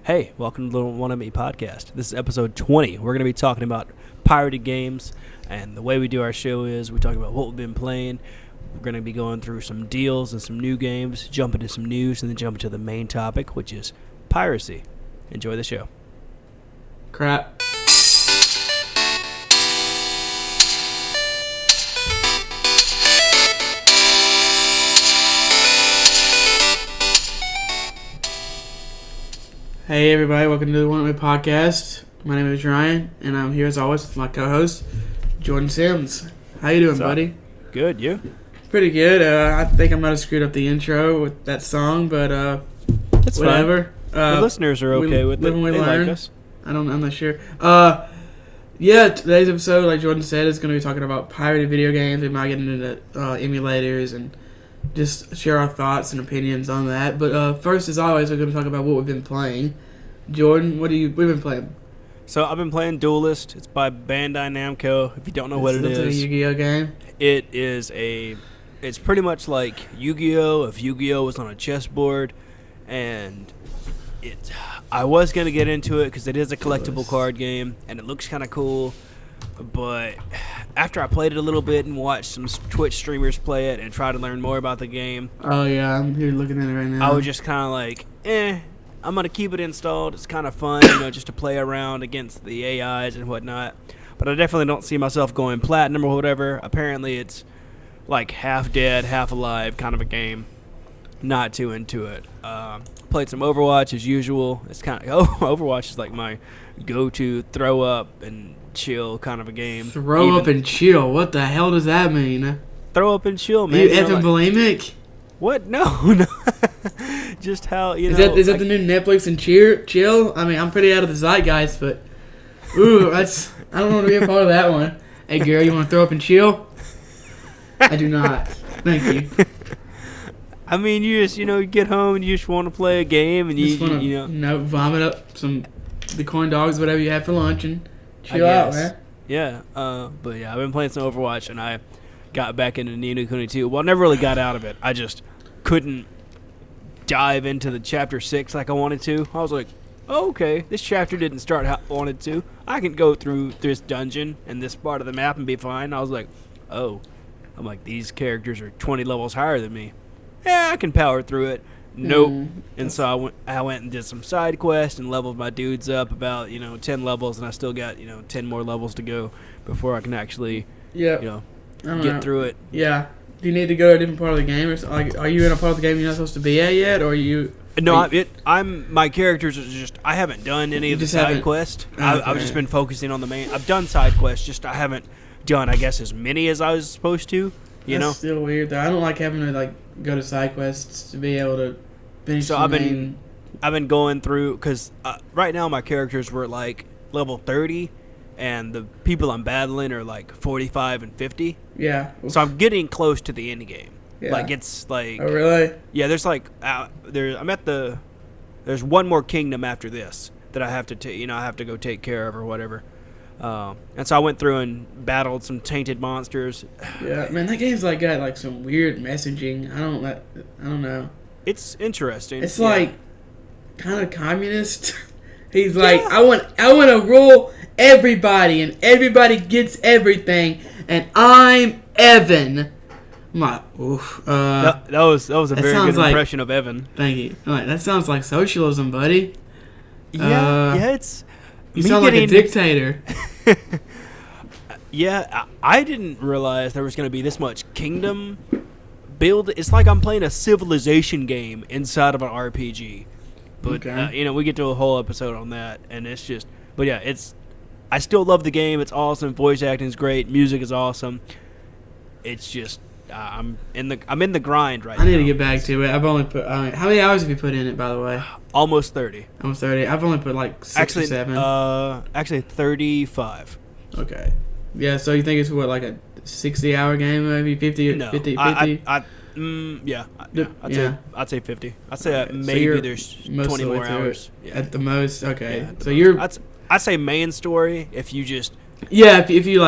Hey, welcome to the Little One of Me podcast. This is episode 20. We're going to be talking about pirated games, and the way we do our show is we talk about what we've been playing. We're going to be going through some deals and some new games, jump into some news, and then jump into the main topic, which is piracy. Enjoy the show. Crap. Hey everybody, welcome to the One Way Podcast. My name is Ryan, and I'm here as always with my co-host, Jordan Sims. How you doing, buddy? Good, you? Pretty good. I think I might have screwed up the intro with that song, but That's whatever. The listeners are okay with it. They like us. I'm not sure. Yeah, today's episode, like Jordan said, is going to be talking about pirated video games. We might get into emulators and just share our thoughts and opinions on that. But first, as always, we're going to talk about what we've been playing. Jordan, we've been playing? So I've been playing Duelist. It's by Bandai Namco. If you don't know what it is, it's a Yu-Gi-Oh game. It's pretty much like Yu-Gi-Oh! If Yu-Gi-Oh! Was on a chessboard, and I was going to get into it because it is a collectible card game, and it looks kind of cool, but after I played it a little bit and watched some Twitch streamers play it and try to learn more about the game. Oh, yeah, I'm here looking at it right now. I was just kind of like, I'm going to keep it installed. It's kind of fun, just to play around against the AIs and whatnot. But I definitely don't see myself going platinum or whatever. Apparently it's like half dead, half alive kind of a game. Not too into it. Played some Overwatch as usual. It's kind of Overwatch is like my go-to throw up and chill kind of a game. Throw up and chill. What the hell does that mean? Throw up and chill, man. Are you effing bulimic? What? No. Just how is that the new Netflix and chill? I mean, I'm pretty out of the zeitgeist, but I don't want to be a part of that one. Hey, girl, you want to throw up and chill? I do not. Thank you. I mean, you just, you get home and you just want to play a game and vomit up the corn dogs, whatever you have for lunch, and chill out, man. Yeah, but yeah, I've been playing some Overwatch, and I got back into Ni no Kuni 2. Well, I never really got out of it. I just couldn't dive into the chapter 6 like I wanted to. I was like, oh, okay, this chapter didn't start how I wanted to. I can go through this dungeon and this part of the map and be fine. I was like, these characters are 20 levels higher than me. Yeah, I can power through it. Nope. And so I went and did some side quests and leveled my dudes up about 10 levels, and I still got 10 more levels to go before I can actually get through it. Yeah. Do you need to go to a different part of the game, or are you in a part of the game you're not supposed to be at yet, or are you? No, my characters are just, I haven't done any of the side quests. Okay. I've just been focusing on the main. I've done side quests, just I haven't done, I guess, as many as I was supposed to. That's still weird though. I don't like having to go to side quests to be able to finish. So I've been going through because right now my characters were like level 30, and the people I'm battling are like 45 and 50. Yeah. So I'm getting close to the end game. Yeah. It's like. Oh really? Yeah. There's there's one more kingdom after this that I have to I have to go take care of or whatever. And so I went through and battled some tainted monsters. Yeah, man, that game's got some weird messaging. I don't know. It's interesting. It's kind of communist. He's like, I want to rule everybody, and everybody gets everything, and I'm Evan. Oof. That was a very good impression of Evan. Thank you. That sounds like socialism, buddy. Yeah, You sound like a dictator. Yeah, I didn't realize there was going to be this much kingdom build. It's like I'm playing a civilization game inside of an RPG. But, okay. We get to a whole episode on that, and it's just... But, yeah, I still love the game. It's awesome. Voice acting is great. Music is awesome. It's just... I'm in the grind right now. I need to get back to it. I've only put... how many hours have you put in it, by the way? Almost 30. Almost 30. I've only put 6 or 7. Actually 35. Okay. Yeah, so you think it's what, a 60-hour game, maybe 50? No. 50? Yeah. I'd say 50. I'd say maybe there's 20 more hours. Yeah. At the most? Okay. Yeah, so you're... I'd say main story, if you just... Yeah, if you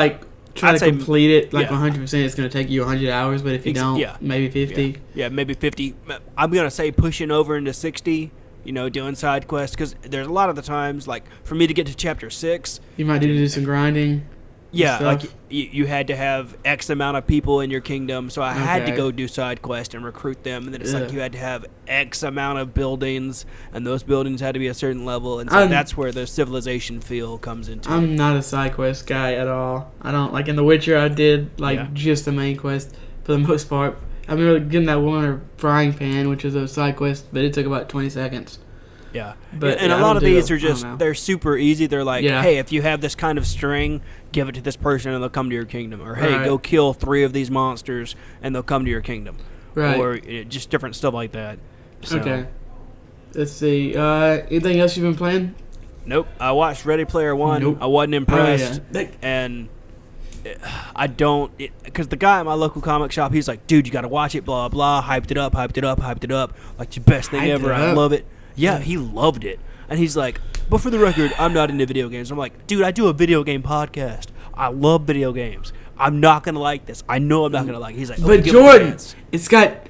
try to complete it 100%, it's going to take you 100 hours, but if you don't, maybe 50. Yeah, maybe 50. I'm going to say pushing over into 60, doing side quests, because there's a lot of the times, like, for me to get to chapter 6, You might need to do some grinding. yeah, stuff. like you had to have X amount of people in your kingdom, so I had to Okay. go do side quests and recruit them, and then it's like Yeah. you had to have X amount of buildings, and those buildings had to be a certain level, and so I'm- that's where the civilization feel comes into. I'm not a side quest guy at all. I don't like in The Witcher. I did like Yeah. just the main quest for the most part. I remember getting that woman her frying pan, which was a side quest, but it took about 20 seconds. Yeah, But and yeah, a I lot don't of do these it. are I don't just know. they're super easy. They're like, Yeah. hey, if you have this kind of string, give it to this person and they'll come to your kingdom, or hey, Right. go kill 3 of these monsters and they'll come to your kingdom, Right. or just different stuff like that. So, Okay. Let's see. Anything else you've been playing? Nope. I watched Ready Player One. Nope. I wasn't impressed, Oh, yeah. and I don't, because the guy at my local comic shop, he's like, dude, you got to watch it, blah blah, hyped it up, like the best thing Hyped ever. it I up? love it. Yeah, he loved it, and he's like, but for the record, I'm not into video games. I'm like, dude, I do a video game podcast. I love video games. I'm not gonna like this. I know I'm not gonna like it. He's like, But give it a Jordan, chance. it's got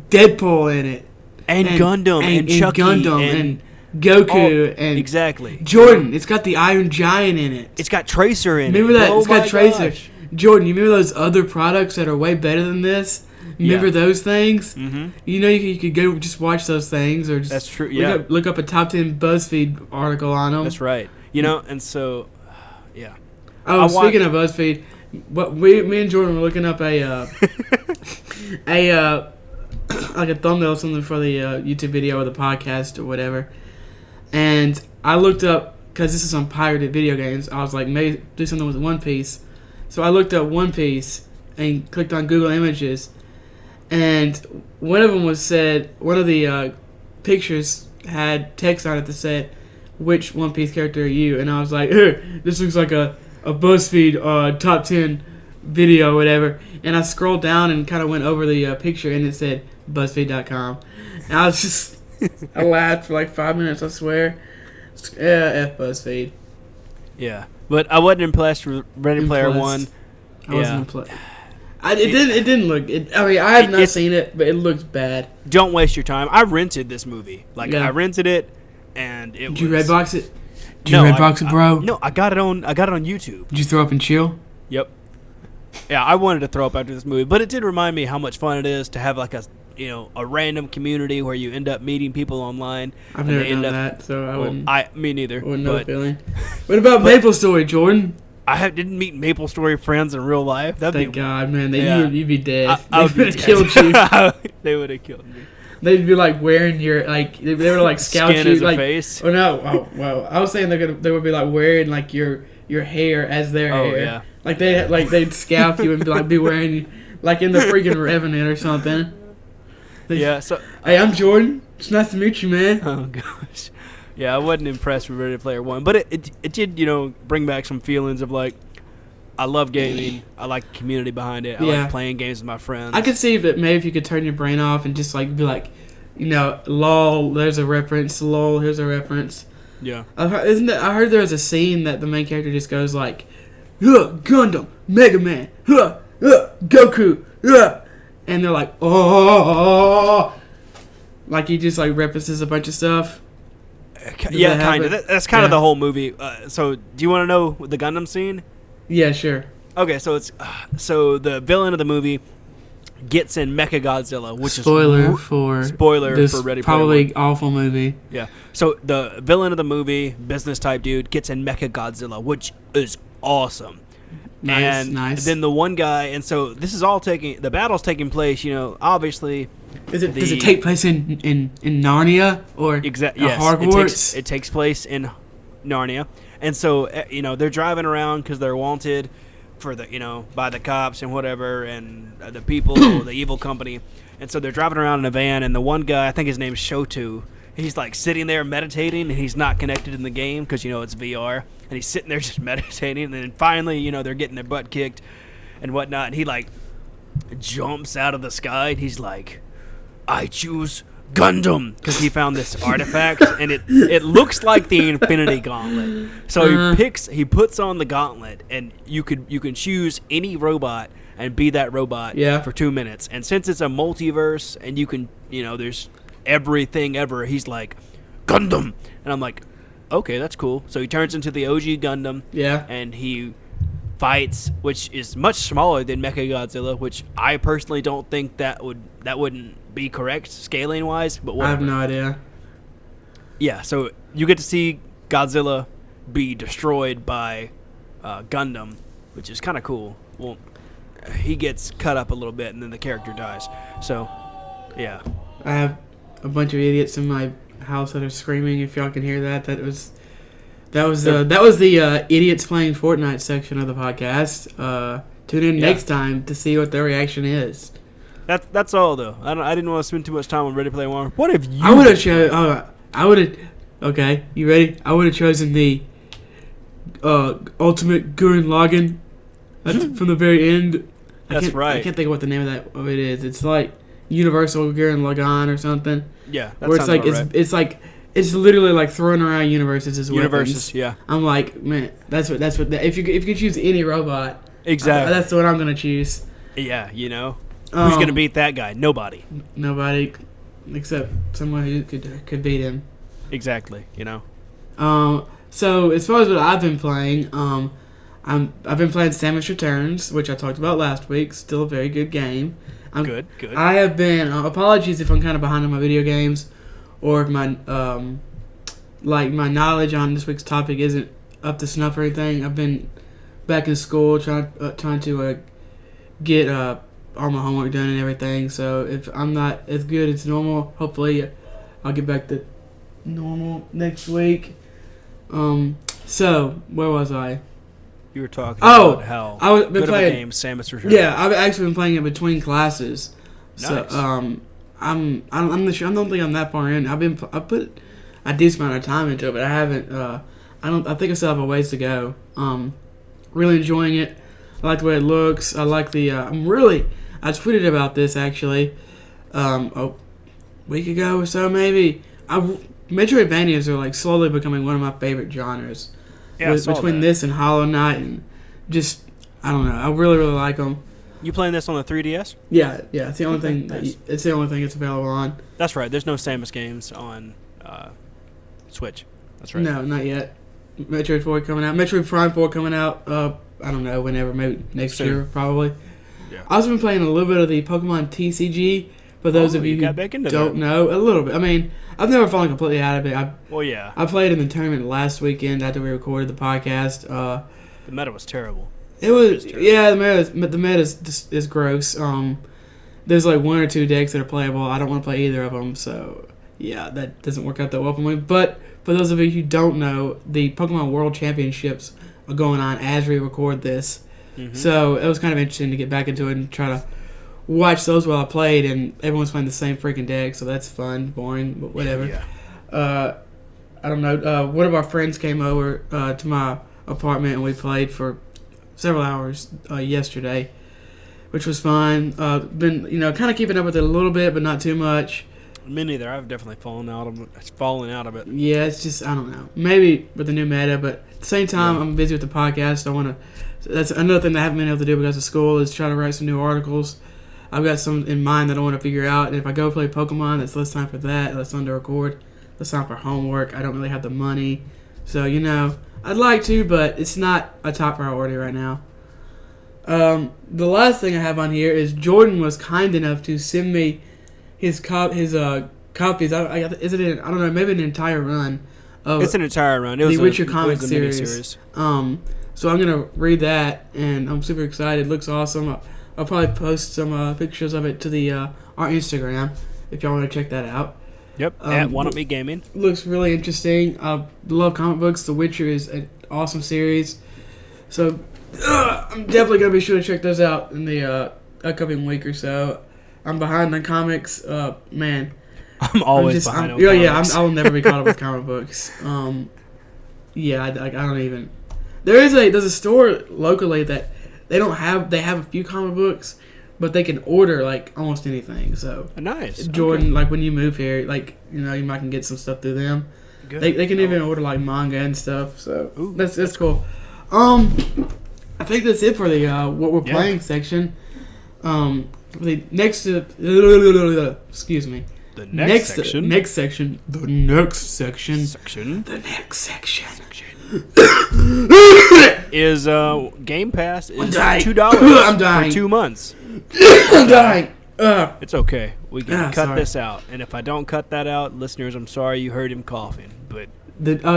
Deadpool in it, and Gundam and Chucky Gundam and Goku and exactly. Jordan. It's got the Iron Giant in it. It's got Tracer in Remember it. that? Oh It's got my Tracer. gosh. Jordan, you remember those other products that are way better than this? Remember Yeah. those things? Mm-hmm. You could go just watch those things, or just That's true. Yeah, look up a top 10 BuzzFeed article on them. that's right. And so, yeah. Oh, I speaking of BuzzFeed, me and Jordan were looking up a like a thumbnail or something for the YouTube video or the podcast or whatever, and I looked up because this is on pirated video games. I was like, maybe do something with One Piece, so I looked up One Piece and clicked on Google Images, and one of them one of the pictures had text on it that said, "Which One Piece character are you?" And I was like, this looks like a BuzzFeed top 10 video or whatever. And I scrolled down and kind of went over the picture, and it said BuzzFeed.com. And I was just, I laughed for like 5 minutes, I swear. F BuzzFeed. Yeah, but I wasn't impressed with Ready Player One. I wasn't impressed. It didn't look. I have not seen it, but it looks bad. Don't waste your time. I rented this movie. Like Yeah. I rented it, and it Did you was. Redbox it? Did No, you Redbox it, bro? No, I got it on YouTube. Did you throw up and chill? Yep. Yeah, I wanted to throw up after this movie, but it did remind me how much fun it is to have like a random community where you end up meeting people online. I've and never they end done up- that, so I well, wouldn't. me neither. Wouldn't know the But feeling. What about Maple Story, Jordan? didn't meet Maple Story friends in real life. That'd Thank be God, man. Yeah. You'd be dead. I would They be would have killed you. They would have killed me. They'd be like wearing your they would like scout Skin you as a like. face. Oh no! Oh well, I was saying they would be like wearing like your hair as their Oh, hair. yeah. Like they'd scalp you and be wearing like in the freaking Revenant or something. Yeah. So. Hey, I'm Jordan. It's nice to meet you, man. Oh gosh. Yeah, I wasn't impressed with Ready Player One, but it did bring back some feelings of like, I love gaming. I like the community behind it. I Yeah. like playing games with my friends. I could see that maybe if you could turn your brain off and just like be like, lol, there's a reference. Lol, here's a reference. Yeah. I heard there was a scene that the main character just goes like, huh, Gundam, Mega Man, huh, Goku, huh, and they're like, oh, like he just like references a bunch of stuff. Yeah, that kind of. happen? That's kind of Yeah. the whole movie. So, do you want to know the Gundam scene? Yeah, sure. Okay, so it's so the villain of the movie gets in Mechagodzilla, which Spoiler is for this this Ready Player probably One. awful movie. Yeah. So the villain of the movie, business type dude, gets in Mechagodzilla, which is awesome. Nice. Then the one guy, and so this is all the battle's taking place. Obviously. Does it take place in Narnia or Exactly. Yes. Hogwarts? It takes place in Narnia, and so they're driving around because they're wanted for by the cops and whatever, and the people, the evil company, and so they're driving around in a van, and the one guy, I think his name's Shotu, he's like sitting there meditating, and he's not connected in the game because it's VR, and he's sitting there just meditating, and then finally they're getting their butt kicked and whatnot, and he like jumps out of the sky, and he's like, I choose Gundam, because he found this artifact, and it looks like the Infinity Gauntlet. So he puts on the gauntlet, and you can choose any robot and be that robot Yeah. for 2 minutes. And since it's a multiverse, and you can there's everything ever. He's like, Gundam! And I'm like, okay, that's cool. So he turns into the OG Gundam. Yeah. And he fights, which is much smaller than Mechagodzilla, which I personally don't think that wouldn't be correct scaling wise, but whatever. I have no idea. Yeah, so you get to see Godzilla be destroyed by Gundam, which is kind of cool. Well, he gets cut up a little bit, and then the character dies. So, yeah. I have a bunch of idiots in my house that are screaming. If y'all can hear that, that was the idiots playing Fortnite section of the podcast. Tune in next time to see what their reaction is. That's all though. I didn't want to spend too much time on Ready Player One. What if you? Okay, you ready? I would have chosen the Ultimate Gurren Lagann from the very end. That's right. I can't think of what the name of it is. It's like Universal Gurren Lagann or something. Yeah, that where sounds it's like right. it's like it's literally like throwing around universes as universes. weapons. Yeah. I'm like, man, that's what. If you could choose any robot, exactly, that's what I'm gonna choose. Yeah, you know, who's gonna beat that guy? Nobody. Nobody, except someone who could beat him. Exactly. You know. So as far as what I've been playing, I've been playing Samus Returns, which I talked about last week. Still a very good game. Good. I have been. Apologies if I'm kind of behind on my video games, or if my my knowledge on this week's topic isn't up to snuff or anything. I've been back in school trying to get all my homework done and everything. So if I'm not as good as normal, hopefully I'll get back to normal next week. So where was I? You were talking about how good of a game Samus Returns. Yeah, I've actually been playing it between classes. Nice. So I'm not sure. I don't think I'm that far in. I put a decent amount of time into it, but I haven't. I think I still have a ways to go. Really enjoying it. I like the way it looks. I like the. I tweeted about this actually, a week ago or so maybe. Metroidvanias are like slowly becoming one of my favorite genres. Yeah, between this and Hollow Knight and just I don't know. I really like them. You playing this on the 3DS? Yeah. It's the only thing. Nice. It's the only thing it's available on. That's right. There's no Samus games on Switch. That's right. No, not yet. Metroid 4 coming out. Metroid Prime 4 coming out. I don't know, whenever, maybe next year, probably. Yeah. I've also been playing a little bit of the Pokemon TCG. For those of you who don't know, a little bit. I mean, I've never fallen completely out of it. I played in the tournament last weekend after we recorded the podcast. The meta was terrible. It was yeah. The meta is gross. There's like one or two decks that are playable. I don't want to play either of them, so yeah, that doesn't work out that well for me. But for those of you who don't know, the Pokemon World Championships are going on as we record this. Mm-hmm. So it was kind of interesting to get back into it and try to watch those while I played, and everyone's playing the same freaking deck, so that's fun, boring, but whatever. Yeah. I don't know. One of our friends came over to my apartment, and we played for several hours yesterday, which was fun. Been kind of keeping up with it a little bit, but not too much. Me neither. I've definitely fallen out of it. Yeah, it's just I don't know. Maybe with the new meta, but at the same time, I'm busy with the podcast. I want to. That's another thing that I haven't been able to do because of school is try to write some new articles. I've got some in mind that I want to figure out. And if I go play Pokemon, that's less time for that. Less time to record. Less time for homework. I don't really have the money. So, I'd like to, but it's not a top priority right now. The last thing I have on here is Jordan was kind enough to send me his copies. I don't know, maybe an entire run. It's an entire run. It was the Witcher comic series. So I'm going to read that, and I'm super excited. It looks awesome. I'll probably post some pictures of it to the our Instagram if y'all want to check that out. Yep, at One Up Me Gaming. Looks really interesting. I love comic books. The Witcher is an awesome series. So I'm definitely going to be sure to check those out in the upcoming week or so. I'm behind on comics. Man. I'm always behind on comics. I'll never be caught up with comic books. I don't even... There's a store locally that they have a few comic books, but they can order like almost anything. So nice, Jordan. Okay. Like when you move here, like you might can get some stuff through them. Good. They can even order like manga and stuff. So that's cool. I think that's it for the what we're playing section. The next excuse me. The next section. Next section. The next section. Section. The next section. Is Game Pass is dying. $2 I'm dying. for 2 months. I'm dying. It's okay. We can cut sorry. this out. And if I don't cut that out, listeners, I'm sorry you heard him coughing. But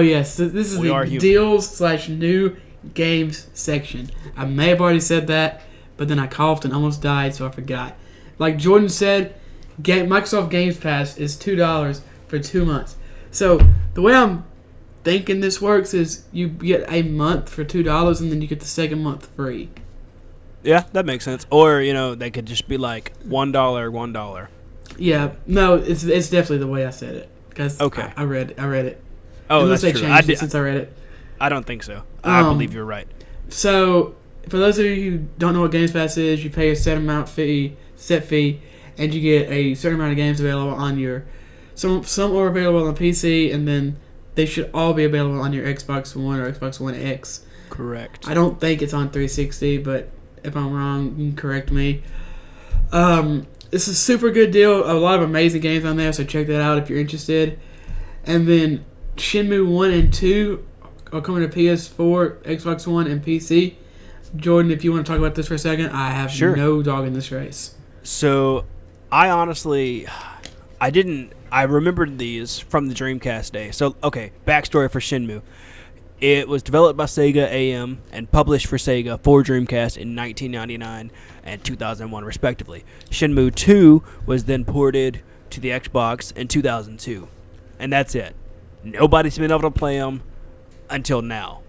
yes, this is the deals/new games section. I may have already said that, but then I coughed and almost died, so I forgot. Like Jordan said, Microsoft Games Pass is $2 for 2 months. So the way I'm thinking this works is you get a month for $2 and then you get the second month free. yeah, that makes sense. Or, they could just be like $1. Yeah, no, it's definitely the way I said it. Because okay. I read it. Oh, Unless that's they true. changed it since I read it. I don't think so. I believe you're right. So, for those of you who don't know what Games Pass is, you pay a set fee, and you get a certain amount of games available on your... Some are available on PC, and then they should all be available on your Xbox One or Xbox One X. Correct. I don't think it's on 360, but if I'm wrong, you can correct me. It's a super good deal. A lot of amazing games on there, so check that out if you're interested. And then Shenmue 1 and 2 are coming to PS4, Xbox One, and PC. Jordan, if you want to talk about this for a second, I have no dog in this race. So, I honestly... I remembered these from the Dreamcast day. So, okay, backstory for Shenmue. It was developed by Sega AM and published for Sega for Dreamcast in 1999 and 2001, respectively. Shenmue 2 was then ported to the Xbox in 2002. And that's it. Nobody's been able to play them until now.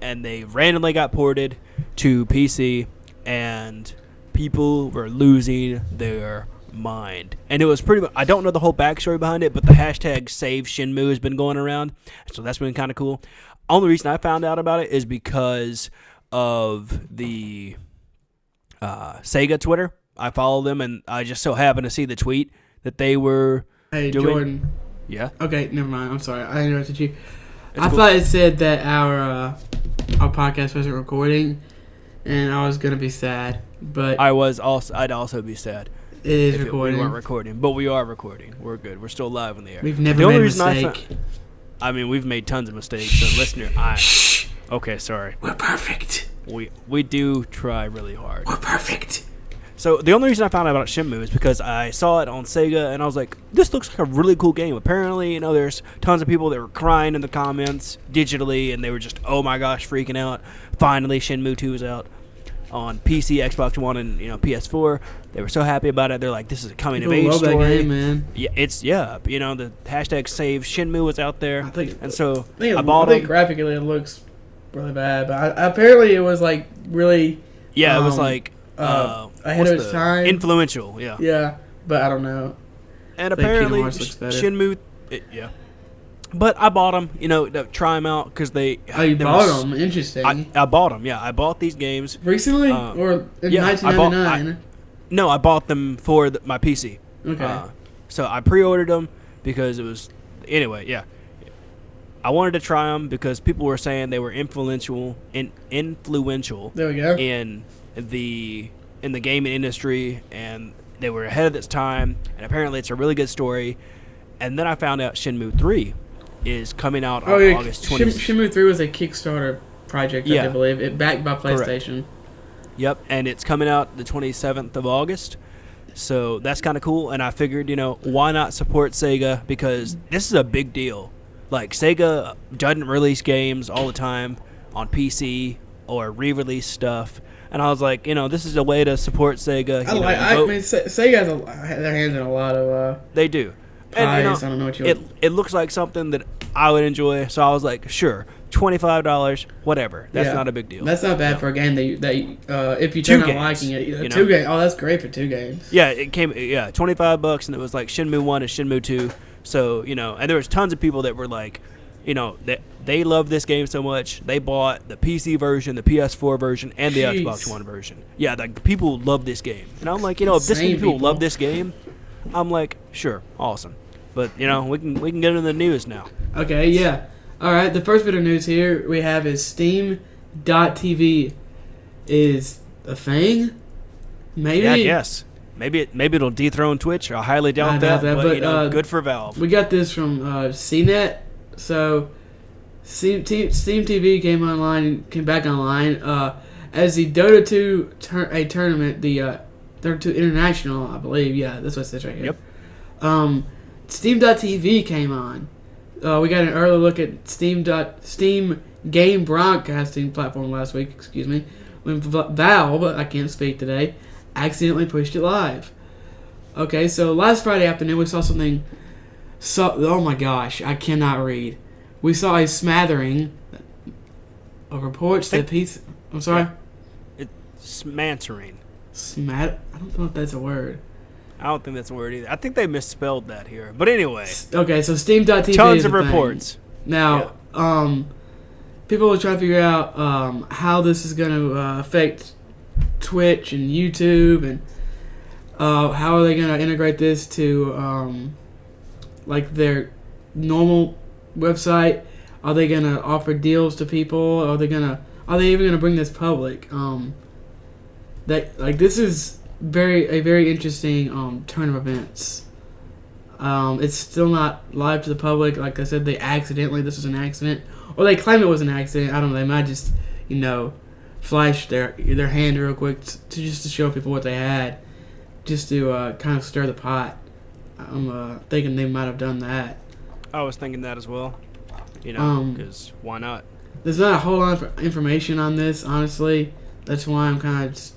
And they randomly got ported to PC, and people were losing their mind. And it was pretty much, I don't know the whole backstory behind it, but the hashtag Save Shenmue has been going around, so that's been kind of cool. Only reason I found out about it is because of the Sega Twitter. I follow them, and I just so happened to see the tweet that they were doing. Jordan. Yeah? Okay, never mind. I'm sorry. I interrupted you. It's I cool. thought it said that our podcast wasn't recording, and I was gonna be sad, but I'd also be sad. It is if recording. We weren't recording, but we are recording. We're good. We're still live in the air. We've never made a mistake. We've made tons of mistakes. So, listener, okay, sorry. We're perfect. We do try really hard. We're perfect. So the only reason I found out about Shenmue is because I saw it on Sega, and I was like, this looks like a really cool game. Apparently, there's tons of people that were crying in the comments digitally, and they were just, oh my gosh, freaking out. Finally, Shenmue 2 is out on PC, Xbox One, and PS4. They were so happy about it. They're like, this is a coming of age love story. That game, man. Yeah, the hashtag Save Shenmue was out there, I think graphically it looks really bad, but apparently it was like really. Yeah, it was like ahead of its time. Influential, yeah. Yeah, but I don't know. And apparently, Shenmue, yeah. But I bought them, to try them out because they. Oh, you bought them? Interesting. I bought them, yeah. I bought these games recently, or in 1999. No, I bought them for my PC. Okay. So I pre-ordered them because it was. Anyway, yeah. I wanted to try them because people were saying they were influential. There we go. In the gaming industry, and they were ahead of its time, and apparently it's a really good story. And then I found out Shenmue 3 is coming out on August 20th. Shenmue 3 was a Kickstarter project, I believe. It backed by PlayStation. Correct. Yep, and it's coming out the 27th of August. So that's kind of cool, and I figured, why not support Sega, because this is a big deal. Like, Sega doesn't release games all the time on PC or re-release stuff. And I was like, this is a way to support Sega. Sega has their hands in a lot of they do. Pies. I don't know what it looks like something that I would enjoy, so I was like, sure, $25, whatever. That's not a big deal. That's not bad for a game that if you turn out liking it. 2 games. Oh, that's great for 2 games. Yeah, it came $25, and it was like Shenmue 1 and Shenmue 2. So, and there was tons of people that were like, they love this game so much, they bought the PC version, the PS4 version, and the Xbox One version. Yeah, like, people love this game. And I'm like, if this many people love this game, I'm like, sure, awesome. But, we can get into the news now. Okay, yeah. All right, the first bit of news here we have is Steam.tv is a thing? Maybe? Yeah, I guess. Maybe it'll dethrone Twitch. I highly doubt that. But good for Valve. We got this from Cnet. So Steam TV came back online as the Dota 2 tournament, the Dota 2 International, I believe. Yeah, that's what it says right here. Yep. Steam.tv came on. We got an early look at Steam game broadcasting platform last week. Excuse me, when Valve, I can't speak today, accidentally pushed it live. Okay, so last Friday afternoon we saw something. Oh my gosh, I cannot read. We saw a smattering of reports that piece. I'm sorry. It's smattering. I don't know if that's a word. I don't think that's a word either. I think they misspelled that here. But anyway. Okay, so Steam.tv. Tons of reports. Thing. Now, people are trying to figure out how this is going to affect Twitch and YouTube, and how are they going to integrate this to like their normal website. Are they going to offer deals to people? Are they even going to bring this public? This is a very interesting turn of events. It's still not live to the public. Like I said, this was an accident, or they claim it was an accident. I don't know. They might just flash their hand real quick to show people what they had, just to kind of stir the pot. I'm thinking they might have done that. I was thinking that as well. Because why not? There's not a whole lot of information on this, honestly. That's why I'm kind of just.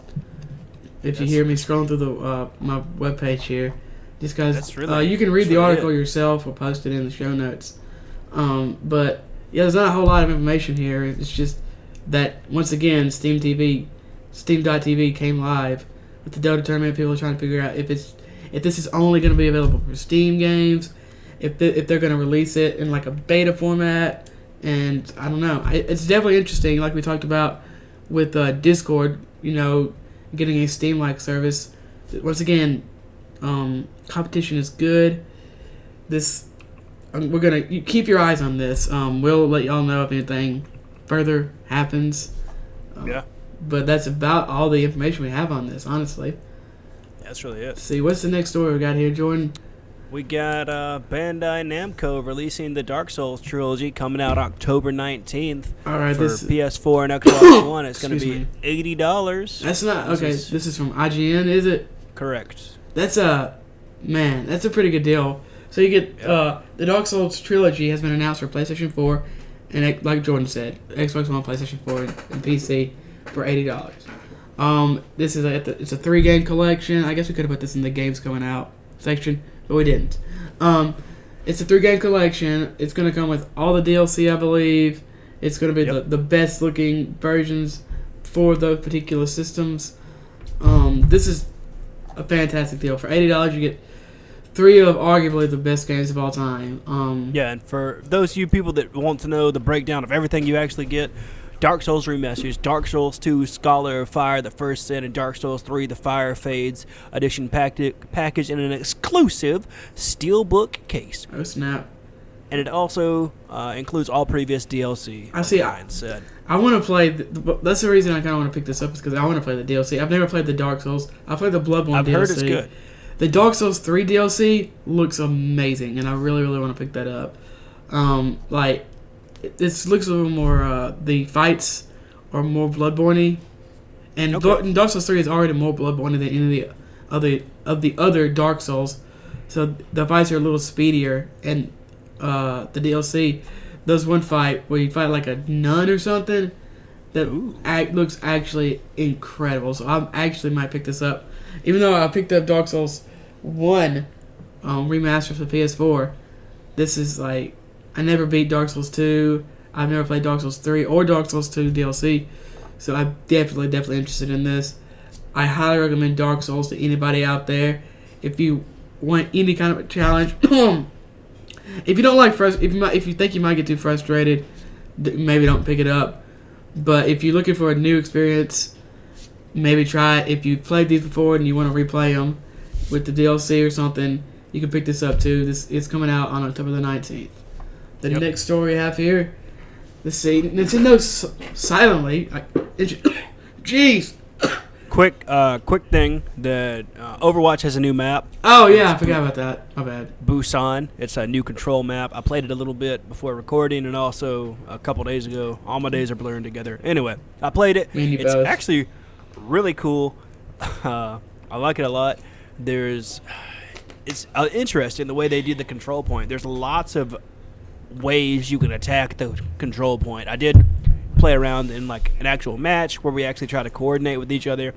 If you hear me scrolling through my webpage here, just because you can read the article yourself or post it in the show notes. But yeah, there's not a whole lot of information here. It's just that once again, Steam.tv came live with the Dota tournament. People are trying to figure out if this is only going to be available for Steam games, if they're going to release it in like a beta format, and I don't know. It's definitely interesting, like we talked about with Discord. Getting a Steam-like service. Once again, competition is good. We're gonna keep your eyes on this. We'll let y'all know if anything further happens. But that's about all the information we have on this, honestly. That's really it. See, what's the next story we got here, Jordan? We got Bandai Namco releasing the Dark Souls trilogy, coming out October 19th. All right, for PS4 and Xbox One. It's going to be $80. That's not okay. This is from IGN, is it? Correct. That's a pretty good deal. So you get the Dark Souls trilogy has been announced for PlayStation 4, and like Jordan said, Xbox One, PlayStation 4, and PC for $80. This is it's a 3-game collection. I guess we could have put this in the games coming out section, but we didn't. It's a 3-game collection. It's going to come with all the DLC, I believe. It's going to be the best looking versions for those particular systems. This is a fantastic deal. For $80, you get 3 of arguably the best games of all time. And for those of you people that want to know the breakdown of everything you actually get, Dark Souls Remasters, Dark Souls 2, Scholar of Fire, the First Sin, and Dark Souls 3, The Fire Fades edition packaged in an exclusive steelbook case. Oh, snap. And it also includes all previous DLC. I see. I want to play. That's the reason I kind of want to pick this up, is because I want to play the DLC. I've never played the Dark Souls. I played the Bloodborne DLC. I've heard it's good. The Dark Souls 3 DLC looks amazing, and I really, really want to pick that up. This looks a little more. The fights are more Bloodborne-y, and Dark Souls 3 is already more Bloodborne than any of the other Dark Souls. So the fights are a little speedier, and the DLC, there's one fight where you fight like a nun or something that looks actually incredible. So I actually might pick this up, even though I picked up Dark Souls 1 remastered for PS4. This is like, I never beat Dark Souls 2. I've never played Dark Souls 3 or Dark Souls 2 DLC. So I'm definitely interested in this. I highly recommend Dark Souls to anybody out there. If you want any kind of a challenge, if you don't like if you think you might get too frustrated, maybe don't pick it up. But if you're looking for a new experience, maybe try it. If you've played these before and you want to replay them with the DLC or something, you can pick this up too. This is coming out on October the 19th. The next story we have here, let's see, Nintendo silently, jeez, Quick thing that Overwatch has a new map. Oh yeah, I forgot about that. My bad. Busan. It's a new control map. I played it a little bit before recording, and also a couple days ago. All my days are blurring together. Anyway, I played it. It's actually really cool. I like it a lot. It's interesting the way they do the control point. There's lots of ways you can attack the control point. I did play around in like an actual match where we actually try to coordinate with each other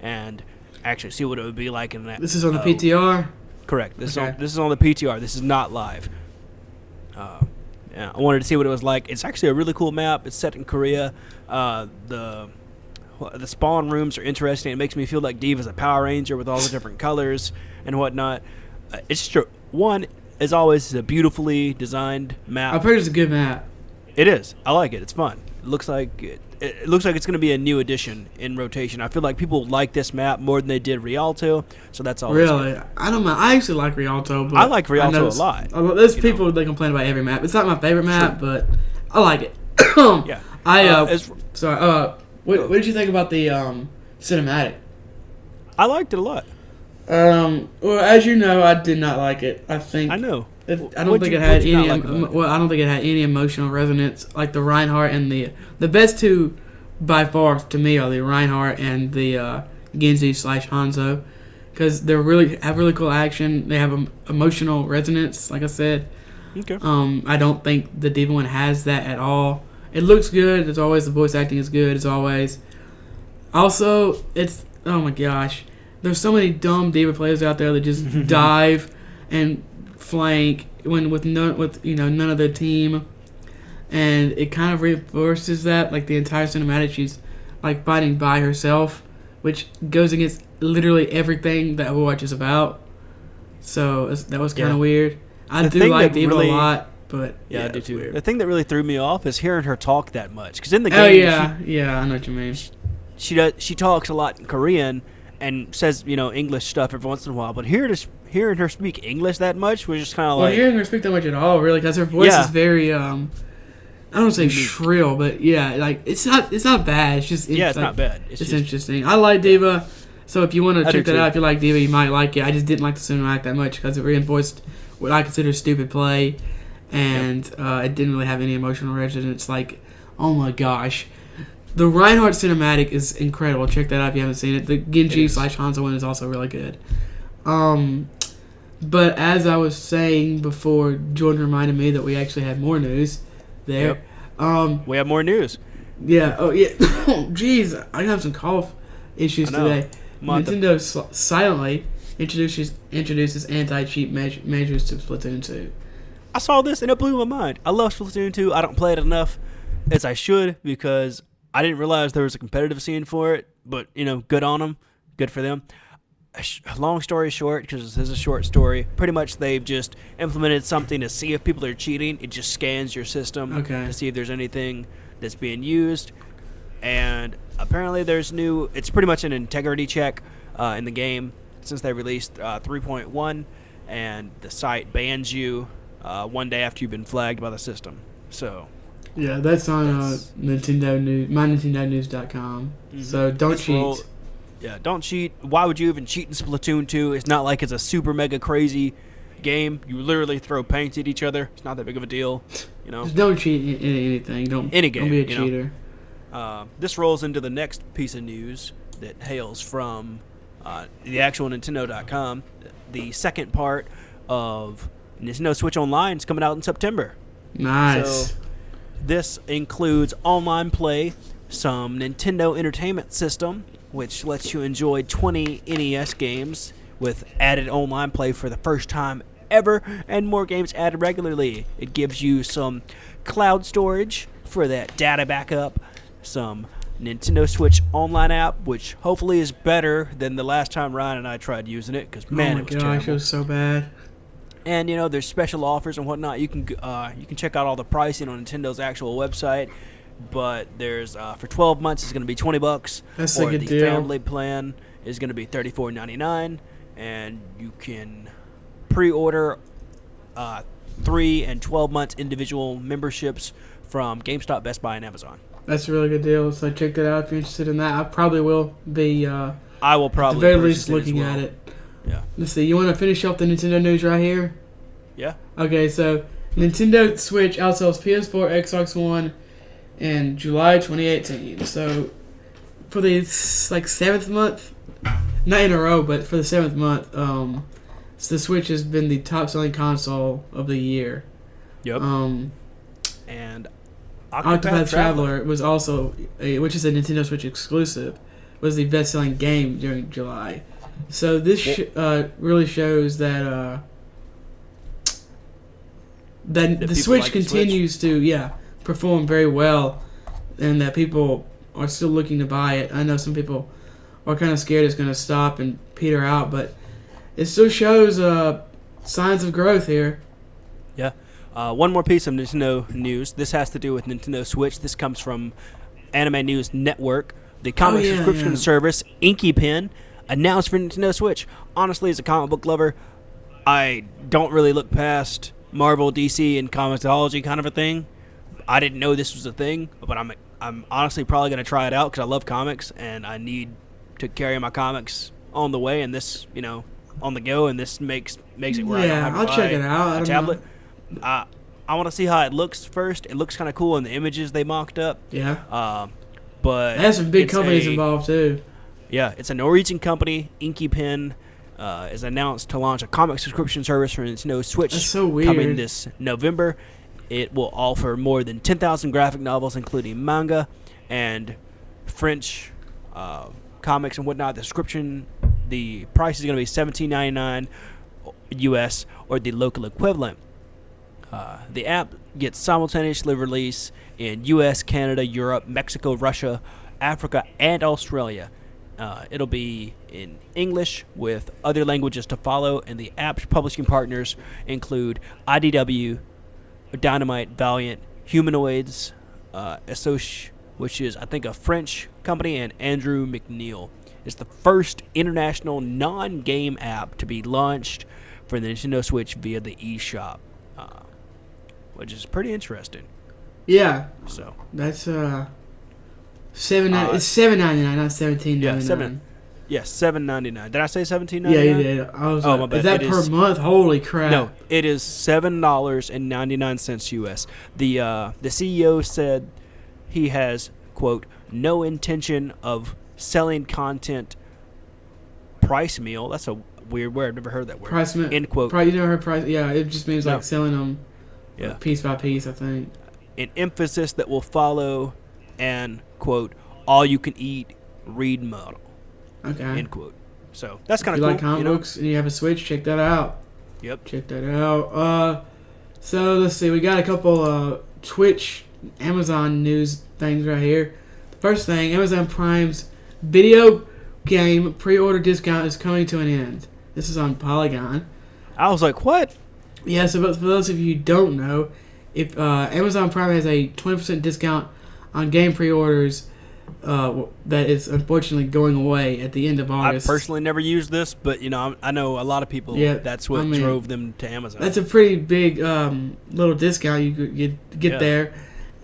and actually see what it would be like in that. This is on the PTR? Correct. This is on the PTR. This is not live. Yeah, I wanted to see what it was like. It's actually a really cool map. It's set in Korea. The spawn rooms are interesting. It makes me feel like D.Va's a Power Ranger with all the different colors and whatnot. It's true. One, as always, is a beautifully designed map. I've heard it's a good map. It is. I like it. It's fun. It looks like it's going to be a new addition in rotation. I feel like people like this map more than they did Rialto, so that's all. Really? I don't mind. I actually like Rialto, but I like Rialto a lot. There's people that complain about every map. It's not my favorite map, but I like it. Yeah. What did you think about the cinematic? I liked it a lot. Well, as you know, I did not like it. I know. I don't think it had any emotional resonance. Like the Reinhardt and the best two by far to me are the Reinhardt and the Genji / Hanzo, because they have really cool action. They have emotional resonance, like I said. Okay. I don't think the D.Va one has that at all. It looks good. As always, the voice acting is good as always. Also, oh my gosh, there's so many dumb D.Va players out there that just dive and flank with none of their team, and it kind of reinforces that. Like the entire cinematic, she's like fighting by herself, which goes against literally everything that Overwatch is about. So that was kind of weird. I do like D.Va a lot. But I do too. Weird. The thing that really threw me off is hearing her talk that much. Because in the game, I know what you mean. She talks a lot in Korean and says English stuff every once in a while. But hearing her speak English that much was just kind of hearing her speak that much at all, really, because her voice is very I don't say shrill, but like it's not bad. It's just it's not bad. It's just interesting. I like D.Va, so if you want to check that out, if you like D.Va, you might like it. I just didn't like the cinematic that much because it reinforced what I consider stupid play. And it didn't really have any emotional resonance. Like, oh my gosh, the Reinhardt cinematic is incredible. Check that out if you haven't seen it. The Genji / Hanzo one is also really good. But as I was saying before, Jordan reminded me that we actually had more news there. Yep. We have more news. Yeah. Oh yeah. Oh jeez, I have some cough issues today. Nintendo silently introduces anti-cheat measures to Splatoon 2. I saw this and it blew my mind. I love Splatoon 2. I don't play it enough as I should because I didn't realize there was a competitive scene for it. But, good on them. Good for them. Long story short, because this is a short story, pretty much they've just implemented something to see if people are cheating. It just scans your system to see if there's anything that's being used. And apparently it's pretty much an integrity check in the game since they released 3.1. And the site bans you one day after you've been flagged by the system. So yeah, that's on Nintendo News, mynintendonews.com. Mm-hmm. So don't cheat. Don't cheat. Why would you even cheat in Splatoon 2? It's not like it's a super mega crazy game. You literally throw paint at each other. It's not that big of a deal. Just don't cheat in anything. Any game. Don't be a cheater. This rolls into the next piece of news that hails from the actual Nintendo.com. The second part of Nintendo Switch Online is coming out in September. Nice. So this includes online play, some Nintendo Entertainment System, which lets you enjoy 20 NES games with added online play for the first time ever, and more games added regularly. It gives you some cloud storage for that data backup, some Nintendo Switch Online app, which hopefully is better than the last time Ryan and I tried using it, because man, it was terrible. It was so bad. And there's special offers and whatnot. You can check out all the pricing on Nintendo's actual website. But there's for 12 months it's going to be $20. That's a good deal. The family plan is going to be $34.99, and you can pre-order 3 and 12 months individual memberships from GameStop, Best Buy, and Amazon. That's a really good deal. So check that out if you're interested in that. I probably will be. I will probably at the very purchase least it looking as well. at it. Yeah. Let's see. You want to finish up the Nintendo news right here? Yeah. Okay, so Nintendo Switch outsells PS4, Xbox One in July 2018. So for the seventh month, not in a row, but for the seventh month, so the Switch has been the top selling console of the year. Yep. And Octopath Traveler was also, which is a Nintendo Switch exclusive, was the best selling game during July. So this really shows that the Switch like continues to perform very well, and that people are still looking to buy it. I know some people are kind of scared it's going to stop and peter out, but it still shows signs of growth here. Yeah. One more piece of Nintendo news. This has to do with Nintendo Switch. This comes from Anime News Network. The comic subscription service Inky announced for Nintendo Switch. Honestly, as a comic book lover, I don't really look past Marvel, DC, and comicsology kind of a thing. I didn't know this was a thing, but I'm honestly probably going to try it out because I love comics and I need to carry my comics on the way and this, on the go, and this makes it where I don't have to I'll buy check it out. a tablet. I want to see how it looks first. It looks kind of cool in the images they mocked up. Yeah. But there's some big companies involved too. Yeah, it's a Norwegian company. Inky is announced to launch a comic subscription service for Nintendo Switch. That's so weird. Coming this November. It will offer more than 10,000 graphic novels, including manga and French comics and whatnot. The subscription, the price is going to be $17.99 US or the local equivalent. The app gets simultaneously release in US, Canada, Europe, Mexico, Russia, Africa, and Australia. It'll be in English with other languages to follow, and the app's publishing partners include IDW, Dynamite, Valiant, Humanoids, which is, I think, a French company, and Andrew McNeil. It's the first international non-game app to be launched for the Nintendo Switch via the eShop, which is pretty interesting. Yeah. So that's it's $7.99, not $17.99. $7.99. Did I say $17.99? Yeah, you did. I was my bad. Is that per month? Holy crap! No, it is $7.99 US. The CEO said he has, quote, no intention of selling content price meal. That's a weird word. I've never heard that word. Price meal. End quote. You never heard price? Yeah, it just means like selling them piece by piece, I think. An emphasis that will follow and, quote, all you can eat read model. Okay. End quote. So that's kind of cool. If you like comic books and you have a Switch, check that out. Yep. Check that out. So let's see. We got a couple Twitch, Amazon news things right here. The first thing, Amazon Prime's video game pre-order discount is coming to an end. This is on Polygon. I was like, what? Yeah, so but for those of you who don't know, if Amazon Prime has a 20% discount on game pre-orders, that is unfortunately going away at the end of August. I personally never used this, but I know a lot of people. Yeah, that's what drove them to Amazon. That's a pretty big little discount you could get there,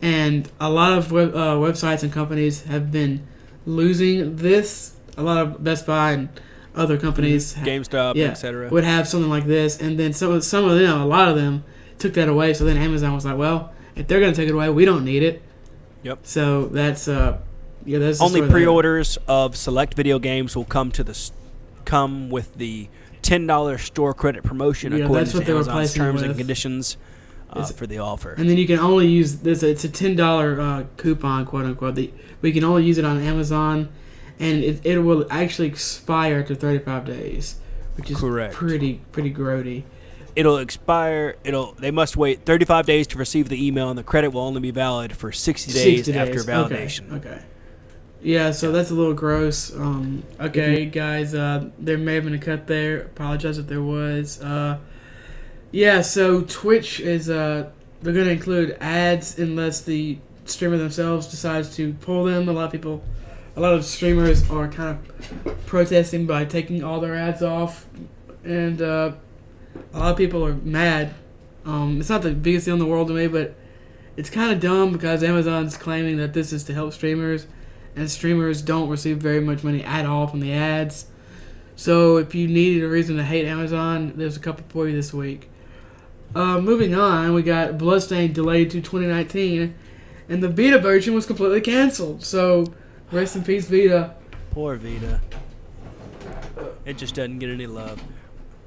and a lot of websites and companies have been losing this. A lot of Best Buy and other companies, GameStop, etc., would have something like this, and then some of them, a lot of them, took that away. So then Amazon was like, "Well, if they're going to take it away, we don't need it." Yep. So that's that's only pre-orders of select video games will come with the $10 store credit promotion according to Amazon's terms and conditions for the offer. And then you can only use this. It's a $10 coupon, quote unquote. We can only use it on Amazon, and it will actually expire after 35 days, which is correct. Pretty grody. It'll expire. They must wait 35 days to receive the email, and the credit will only be valid for 60 days after validation. Okay. Yeah, so that's a little gross. Okay, guys, there may have been a cut there. Apologize if there was. So Twitch is they're going to include ads unless the streamer themselves decides to pull them. A lot of streamers are kind of protesting by taking all their ads off, and a lot of people are mad. It's not the biggest deal in the world to me, but it's kind of dumb because Amazon's claiming that this is to help streamers, and streamers don't receive very much money at all from the ads. So if you needed a reason to hate Amazon, there's a couple for you this week. Moving on, we got Bloodstained delayed to 2019, and the Vita version was completely canceled. So rest in peace, Vita. Poor Vita. It just doesn't get any love.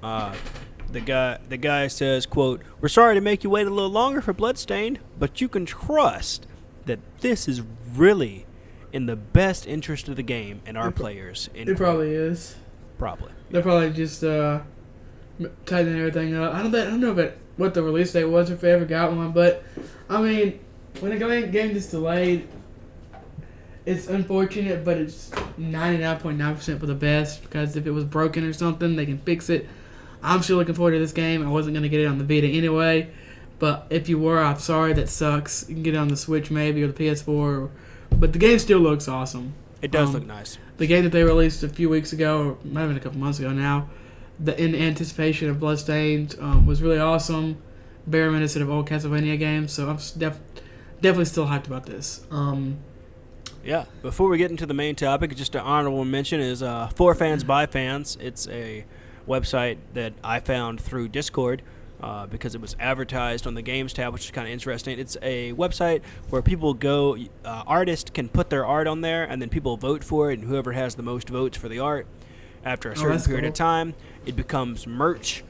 The guy says, quote, "We're sorry to make you wait a little longer for Bloodstained, but you can trust that this is really in the best interest of the game and our players." It probably is. Probably. They're probably just tightening everything up. I don't know about what the release date was, if they ever got one, but I mean, when a game is delayed, it's unfortunate, but it's 99.9% for the best, because if it was broken or something, they can fix it. I'm still looking forward to this game. I wasn't going to get it on the Vita anyway, but if you were, I'm sorry, that sucks. You can get it on the Switch maybe, or the PS4, but the game still looks awesome. It does look nice. The game that they released a few weeks ago, or might have been a couple months ago now, in anticipation of Bloodstained, was really awesome. Very reminiscent of old Castlevania games, so I'm definitely still hyped about this. Yeah. Before we get into the main topic, just an honorable mention is For Fans by Fans. It's a website that I found through Discord because it was advertised on the Games tab, which is kind of interesting. It's a website where people go, artists can put their art on there, and then people vote for it, and whoever has the most votes for the art, after a certain period of time, it becomes merch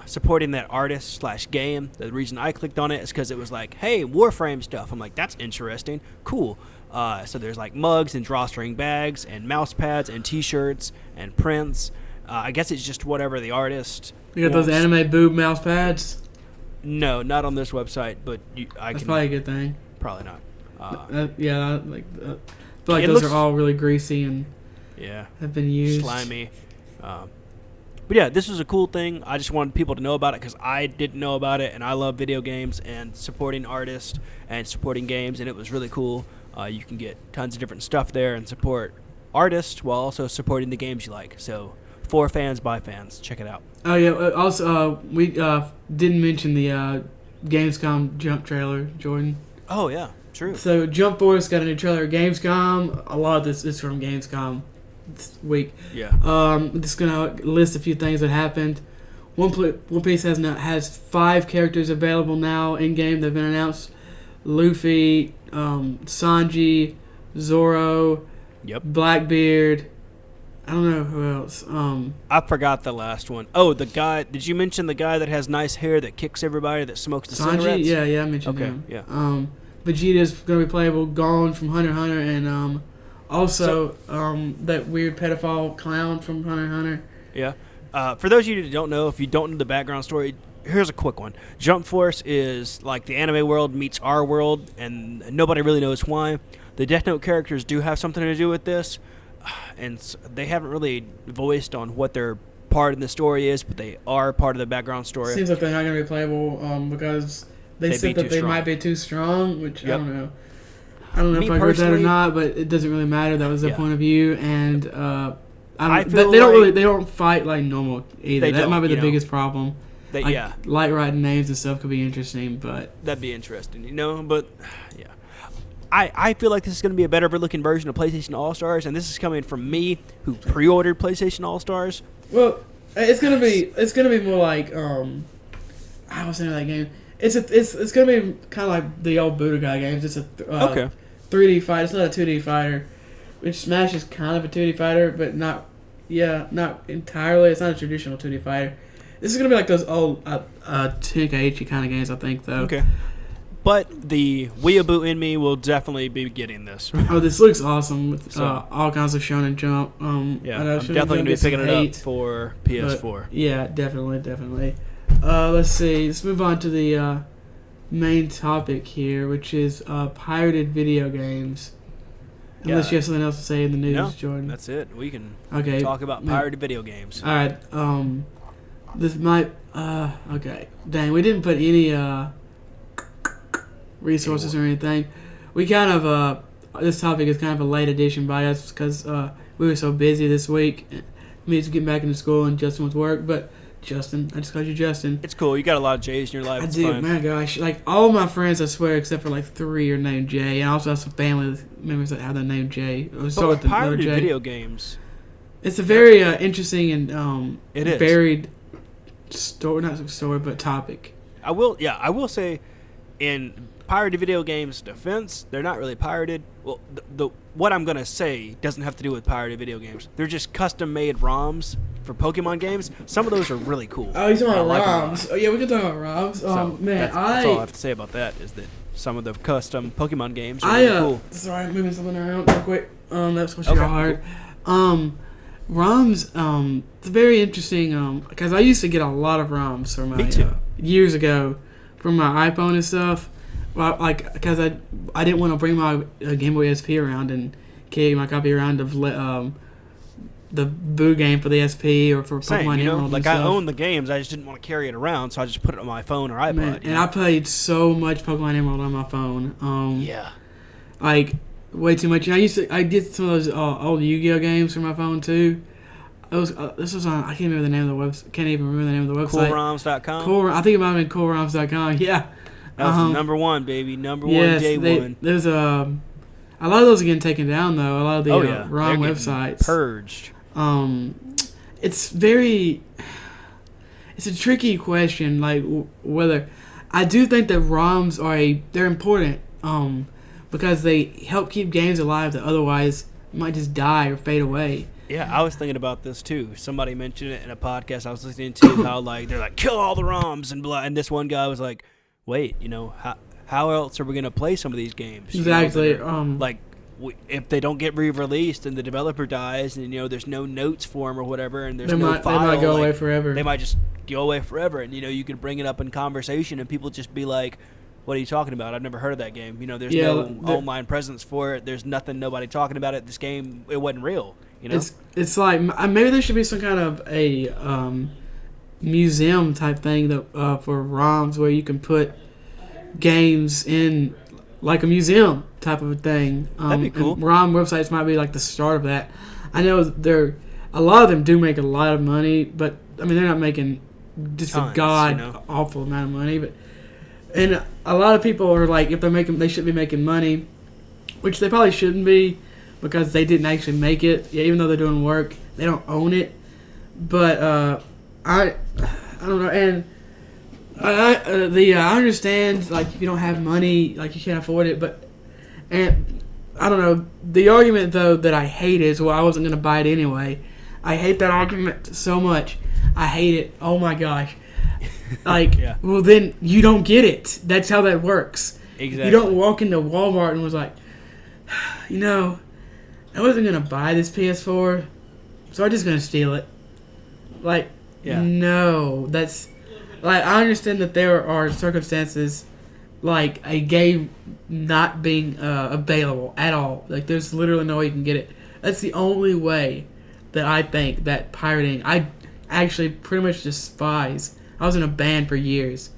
supporting that artist/game. The reason I clicked on it is because it was like, hey, Warframe stuff. I'm like, that's interesting. Cool. So there's like mugs and drawstring bags and mouse pads and T-shirts and prints. I guess it's just whatever the artist You got wants. those anime boob mouse pads? No, not on this website, but That's probably a good thing. Probably not. I feel like those are all really greasy and have been used. Slimy. But yeah, this was a cool thing. I just wanted people to know about it because I didn't know about it, and I love video games and supporting artists and supporting games, and it was really cool. You can get tons of different stuff there and support artists while also supporting the games you like. So, For Fans by Fans. Check it out. Oh, yeah. Also, we didn't mention the Gamescom Jump trailer, Jordan. Oh, yeah. True. So, Jump Force got a new trailer at Gamescom. A lot of this is from Gamescom this week. Yeah. I'm just going to list a few things that happened. One Piece has 5 characters available now in-game that have been announced. Luffy, Sanji, Zoro, Blackbeard. I don't know who else. I forgot the last one. Oh, the guy. Did you mention the guy that has nice hair that kicks everybody that smokes the cigarettes? Yeah, I mentioned him. Yeah. Vegeta's going to be playable. Gon from Hunter x Hunter, and also that weird pedophile clown from Hunter x Hunter. Yeah. For those of you that don't know, if you don't know the background story, here's a quick one. Jump Force is like the anime world meets our world, and nobody really knows why. The Death Note characters do have something to do with this, and they haven't really voiced on what their part in the story is, but they are part of the background story. Seems like they're not going to be playable because they said that they might be too strong, which I don't know. I don't know if I agree with that or not, but it doesn't really matter. That was their point of view, and they don't fight like normal either. That might be the biggest problem. Light writing names and stuff could be interesting, but that'd be interesting, But yeah, I feel like this is going to be a better looking version of PlayStation All Stars, and this is coming from me who pre-ordered PlayStation All Stars. Well, it's gonna be more like I was saying that game. It's gonna be kind of like the old Budokai games. It's a 3D fight. It's not a 2D fighter, which Smash is kind of a 2D fighter, but not entirely. It's not a traditional 2D fighter. This is going to be like those old Tenkaichi kind of games, I think, though. Okay. But the weeaboo in me will definitely be getting this. Oh, this looks awesome with all kinds of Shonen Jump. I'm definitely going to be picking it up for PS4. But, yeah, definitely. Let's see. Let's move on to the main topic here, which is pirated video games. Unless you have something else to say in the news, Jordan. That's it. We can talk about pirated video games. All right. This might... okay. Dang, we didn't put any resources or anything. We kind of... this topic is kind of a late edition by us because we were so busy this week. Me just getting back into school and Justin with work. But Justin. I just called you Justin. It's cool. You got a lot of J's in your life. I It's do, fine. my gosh. Like, all my friends, I swear, except for like 3 are named Jay. And I also have some family members that have the name Jay. But with pirated video games, it's a very interesting and it is. varied story, not story, but topic. I will say, in pirated video games' defense, they're not really pirated. Well, what I'm gonna say doesn't have to do with pirated video games. They're just custom-made ROMs for Pokemon games. Some of those are really cool. Oh, you're talking I about like ROMs. Oh, yeah, we can talk about ROMs. So Man, that's all I have to say about that is that some of the custom Pokemon games are really cool. Sorry, I'm moving something around real quick. That's what you Okay, got hard. ROMs, it's very interesting, because I used to get a lot of ROMs for my, Me too. Years ago, from my iPhone and stuff. Well, like, because I didn't want to bring my Game Boy SP around and carry my copy around of the Boo game for the SP or for Same, Pokemon Emerald like and I stuff. own the games, I just didn't want to carry it around, so I just put it on my phone or iPod. Man, and I played so much Pokemon Emerald on my phone. Yeah. Like, way too much. And I did some of those old Yu-Gi-Oh games for my phone too. This was on, I can't remember the name of the website. Can't even remember the name of the website. CoolRoms.com. I think it might have been CoolRoms.com. Yeah. That was number one, baby. Number one, day one. There's a lot of those are getting taken down though. A lot of the ROM websites purged. It's a tricky question. Like whether I do think that ROMs they're important. Because they help keep games alive that otherwise might just die or fade away. Yeah, I was thinking about this too. Somebody mentioned it in a podcast I was listening to. How they're like kill all the ROMs and blah. And this one guy was like, wait, how else are we gonna play some of these games? Exactly. If they don't get re-released and the developer dies and there's no notes for them or whatever and there's they might go away forever. They might just go away forever, and you can bring it up in conversation and people just be like, what are you talking about? I've never heard of that game. There's no online presence for it. There's nobody talking about it. This game, it wasn't real. It's like maybe there should be some kind of a museum type thing that for ROMs where you can put games in like a museum type of a thing. That'd be cool. ROM websites might be like the start of that. I know a lot of them do make a lot of money, but I mean they're not making just a god awful amount of money. And a lot of people are like, if they should be making money, which they probably shouldn't be, because they didn't actually make it. Yeah, even though they're doing work, they don't own it. But I don't know, and I understand like if you don't have money, like you can't afford it. And I don't know. The argument though that I hate is, well, I wasn't gonna buy it anyway. I hate that argument so much. I hate it. Oh my gosh. Like, yeah. Well, then you don't get it. That's how that works. Exactly. You don't walk into Walmart and was like, I wasn't going to buy this PS4, so I'm just going to steal it. Like, no. That's, like, I understand that there are circumstances like a game not being available at all. Like, there's literally no way you can get it. That's the only way that I think that pirating, I actually pretty much despise. I was in a band for years.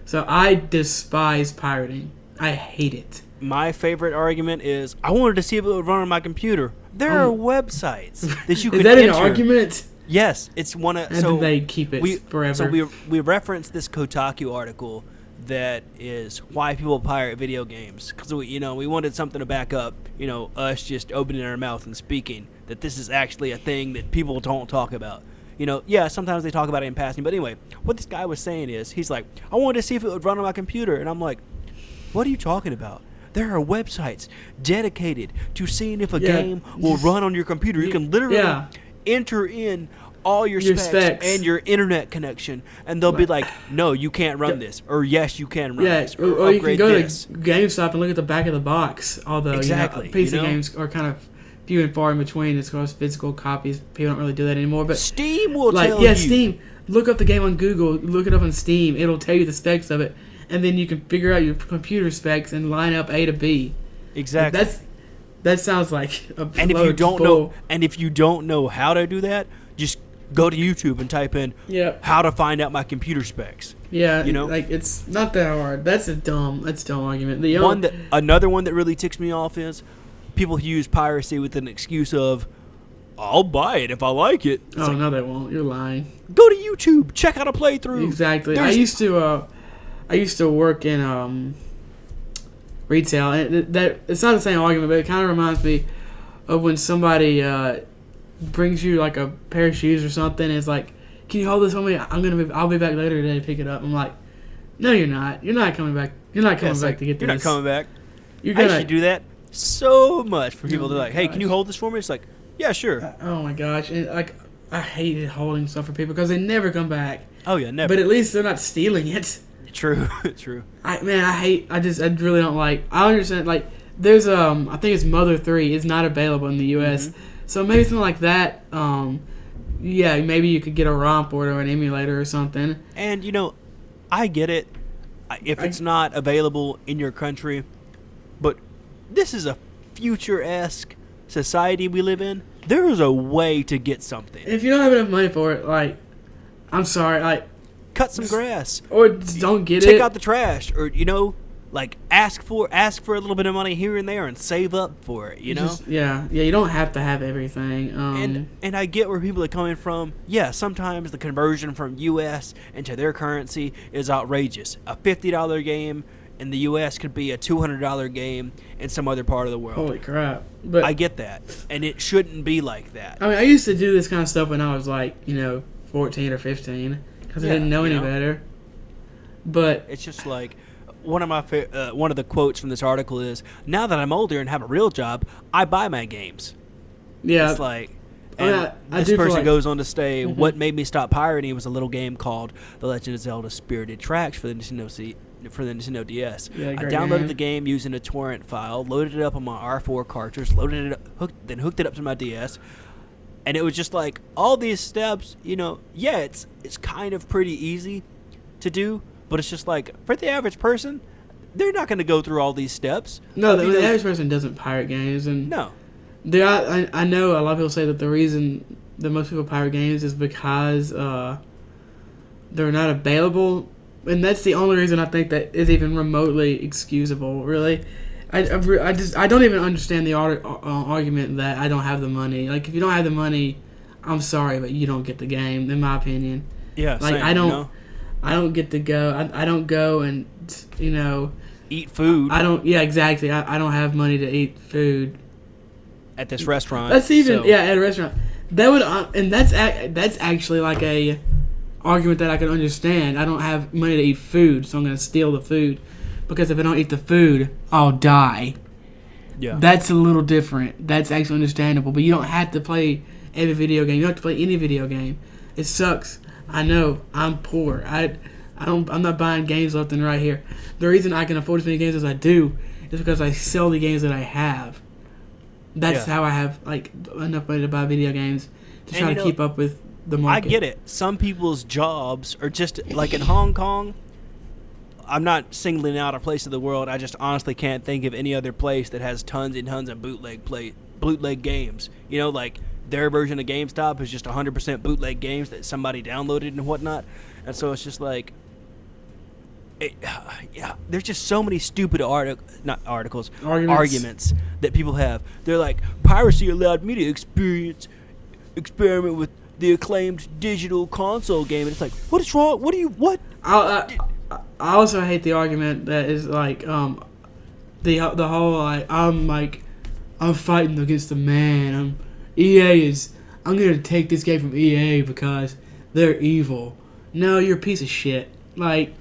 So I despise pirating. I hate it. My favorite argument is, I wanted to see if it would run on my computer. There are websites that you can enter. Is that an argument? Yes. It's one of... And so they keep it forever. So we referenced this Kotaku article that is why people pirate video games. Because, we wanted something to back up, us just opening our mouth and speaking, that this is actually a thing that people don't talk about. Sometimes they talk about it in passing. But anyway, what this guy was saying is, he's like, I wanted to see if it would run on my computer. And I'm like, what are you talking about? There are websites dedicated to seeing if a game will run on your computer. You can literally enter in all your specs and your internet connection. And they'll be like, no, you can't run this. Or yes, you can run this. Or you can go to GameStop and look at the back of the box. Although PC games are kind of few and far in between as far as physical copies. People don't really do that anymore. But Steam will tell you. Yeah, Steam. Look up the game on Google. Look it up on Steam. It'll tell you the specs of it. And then you can figure out your computer specs and line up A to B. Exactly. That sounds like a and if you don't know how to do that, just go to YouTube and type in how to find out my computer specs. Yeah, like it's not that hard. That's a dumb argument. Another one that really ticks me off is people who use piracy with an excuse of, I'll buy it if I like it. It's no, they won't. You're lying. Go to YouTube, check out a playthrough. Exactly. I used to work in retail, and that it's not the same argument, but it kind of reminds me of when somebody brings you like a pair of shoes or something, and it's like, "Can you hold this for me? I'll be back later today to pick it up." I'm like, "No, you're not. You're not coming back. You're not coming back to get this. You're not coming back." You're I gonna used to do that so much for people. They're like, "Hey, can you hold this for me?" It's like, "Yeah, sure." Oh my gosh, and like I hated holding stuff for people because they never come back. Oh yeah, never. But at least they're not stealing it. True, true. I really don't like. I understand. Like, there's I think it's Mother 3 is not available in the U.S. Mm-hmm. So maybe something like that. Yeah, maybe you could get a ROM port or an emulator or something. And I get it if it's not available in your country, but this is a future-esque society we live in. There is a way to get something. If you don't have enough money for it, like, I'm sorry, like, cut some grass, or just don't get it. Take out the trash, or like ask for a little bit of money here and there and save up for it. You don't have to have everything. And I get where people are coming from. Yeah, sometimes the conversion from U.S. into their currency is outrageous. A $50 game in the U.S. could be a $200 game in some other part of the world. Holy crap! But I get that, and it shouldn't be like that. I mean, I used to do this kind of stuff when I was like 14 or 15 because I didn't know any better. But it's just like one of the quotes from this article is, "Now that I'm older and have a real job, I buy my games." Yeah, it's like, and this person goes on to say, "What made me stop pirating was a little game called The Legend of Zelda: Spirited Tracks for the Nintendo DS. Yeah, I downloaded the game using a torrent file, loaded it up on my R4 cartridge, then hooked it up to my DS." And it was just like all these steps, it's kind of pretty easy to do, but it's just like for the average person, they're not going to go through all these steps. No, the average person doesn't pirate games, and no. I know a lot of people say that the reason that most people pirate games is because they're not available, and that's the only reason I think that is even remotely excusable. Really, I don't even understand the argument that I don't have the money. Like, if you don't have the money, I'm sorry, but you don't get the game. In my opinion, yeah. Like, same, I don't get to go. I don't go and eat food. I don't. Yeah, exactly. I don't have money to eat food at this restaurant. That's even at a restaurant. That would and that's actually like a argument that I can understand. I don't have money to eat food, so I'm going to steal the food because if I don't eat the food, I'll die. Yeah, that's a little different. That's actually understandable. But you don't have to play every video game. You don't have to play any video game. It sucks. I know. I'm poor. I'm not buying games left and right here. The reason I can afford as many games as I do is because I sell the games that I have. That's how I have enough money to buy video games to try to keep up with the market. I get it. Some people's jobs are just like in Hong Kong. I'm not singling out a place of the world. I just honestly can't think of any other place that has tons and tons of bootleg games. Like their version of GameStop is just 100% bootleg games that somebody downloaded and whatnot. And so it's just like, there's just so many stupid arguments that people have. They're like, piracy allowed me to experiment with the acclaimed digital console game. And it's like, what is wrong? What? I also hate the argument that is like, the whole I'm fighting against the man. I'm gonna take this game from EA because they're evil. No, you're a piece of shit. Like,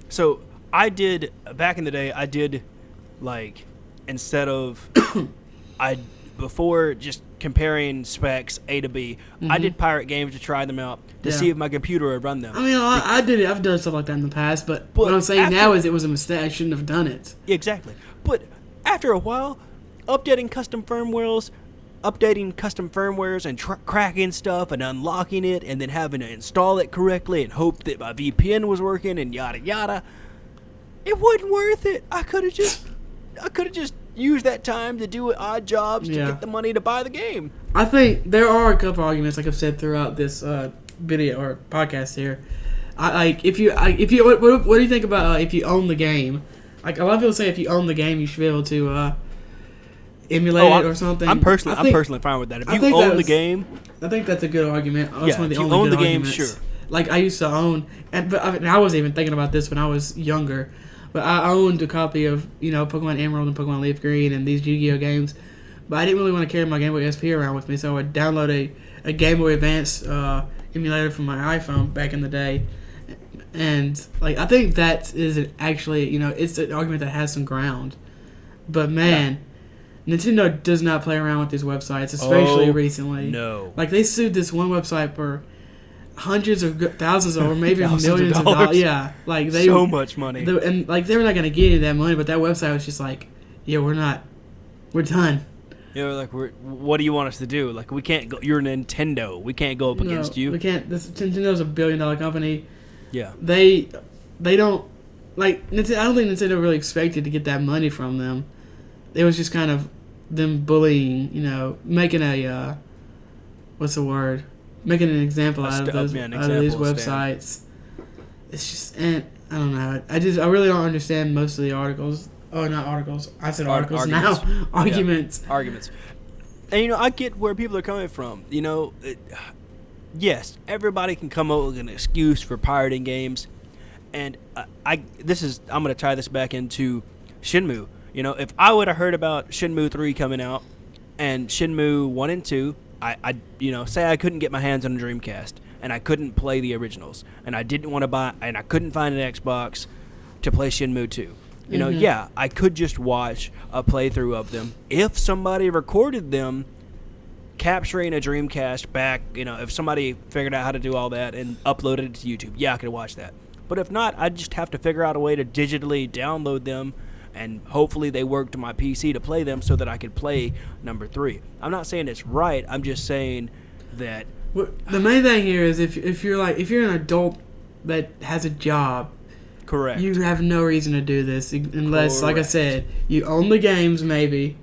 so I did back in the day. I did instead of before just comparing specs A to B, I did pirate games to try them out to see if my computer would run them. I mean, I did it. I've done stuff like that in the past, but what I'm saying now is it was a mistake. I shouldn't have done it. Exactly. But after a while, updating custom firmwares and cracking stuff and unlocking it and then having to install it correctly and hope that my VPN was working and yada yada, it wasn't worth it. I could have just used that time to do odd jobs to get the money to buy the game. I think there are a couple arguments, like I've said throughout this video or podcast here. What do you think about if you own the game? Like, a lot of people say if you own the game, you should be able to emulate it or something. I'm personally fine with that. If you own the game, I think that's a good argument. If you own the game, sure. Like I used to own, but I wasn't even thinking about this when I was younger. But I owned a copy of Pokemon Emerald and Pokemon Leaf Green and these Yu-Gi-Oh games. But I didn't really want to carry my Game Boy SP around with me, so I would download a Game Boy Advance emulator from my iPhone back in the day. And like I think that is actually it's an argument that has some ground. But man, Nintendo does not play around with these websites, especially recently. No, like they sued this one website for hundreds of thousands or maybe millions of dollars. Yeah, like so much money. And like they were not going to get any of that money, but that website was just like, yeah, we're done. Yeah, like what do you want us to do? Like we can't go. You're Nintendo. We can't go up against you. We can't. Nintendo's a $1 billion company. Yeah. They don't like. I don't think Nintendo really expected to get that money from them. It was just kind of them bullying. Making a what's the word? Making an example out of these websites. It's just, I don't know. I really don't understand most of the articles. Oh, not articles. I said articles arguments. Now. Arguments. Yeah. Arguments. And I get where people are coming from. Yes, everybody can come up with an excuse for pirating games, and I'm going to tie this back into Shenmue. If I would have heard about Shenmue III coming out and Shenmue 1 and 2, I say I couldn't get my hands on a Dreamcast and I couldn't play the originals and I didn't want to buy and I couldn't find an Xbox to play Shenmue 2. Yeah, I could just watch a playthrough of them if somebody recorded them capturing a Dreamcast back, if somebody figured out how to do all that and uploaded it to YouTube, yeah, I could watch that. But if not, I'd just have to figure out a way to digitally download them, and hopefully they work to my PC to play them so that I could play number 3. I'm not saying it's right. I'm just saying that... Well, the main thing here is if you're an adult that has a job, correct, you have no reason to do this unless, like I said, you own the games maybe,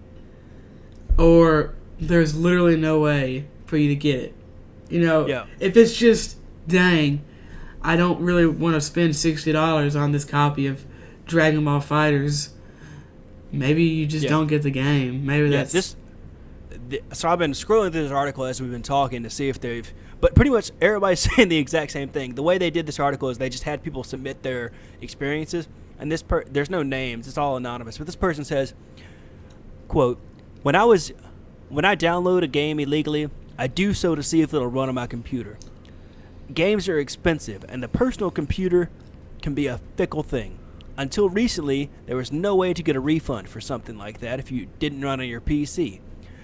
or... there's literally no way for you to get it. If it's just, dang, I don't really want to spend $60 on this copy of Dragon Ball FighterZ, maybe you just don't get the game. Maybe that's... So I've been scrolling through this article as we've been talking to see if they've... But pretty much everybody's saying the exact same thing. The way they did this article is they just had people submit their experiences, and there's no names. It's all anonymous. But this person says, quote, When I download a game illegally, I do so to see if it'll run on my computer. Games are expensive, and the personal computer can be a fickle thing. Until recently, there was no way to get a refund for something like that if you didn't run on your PC.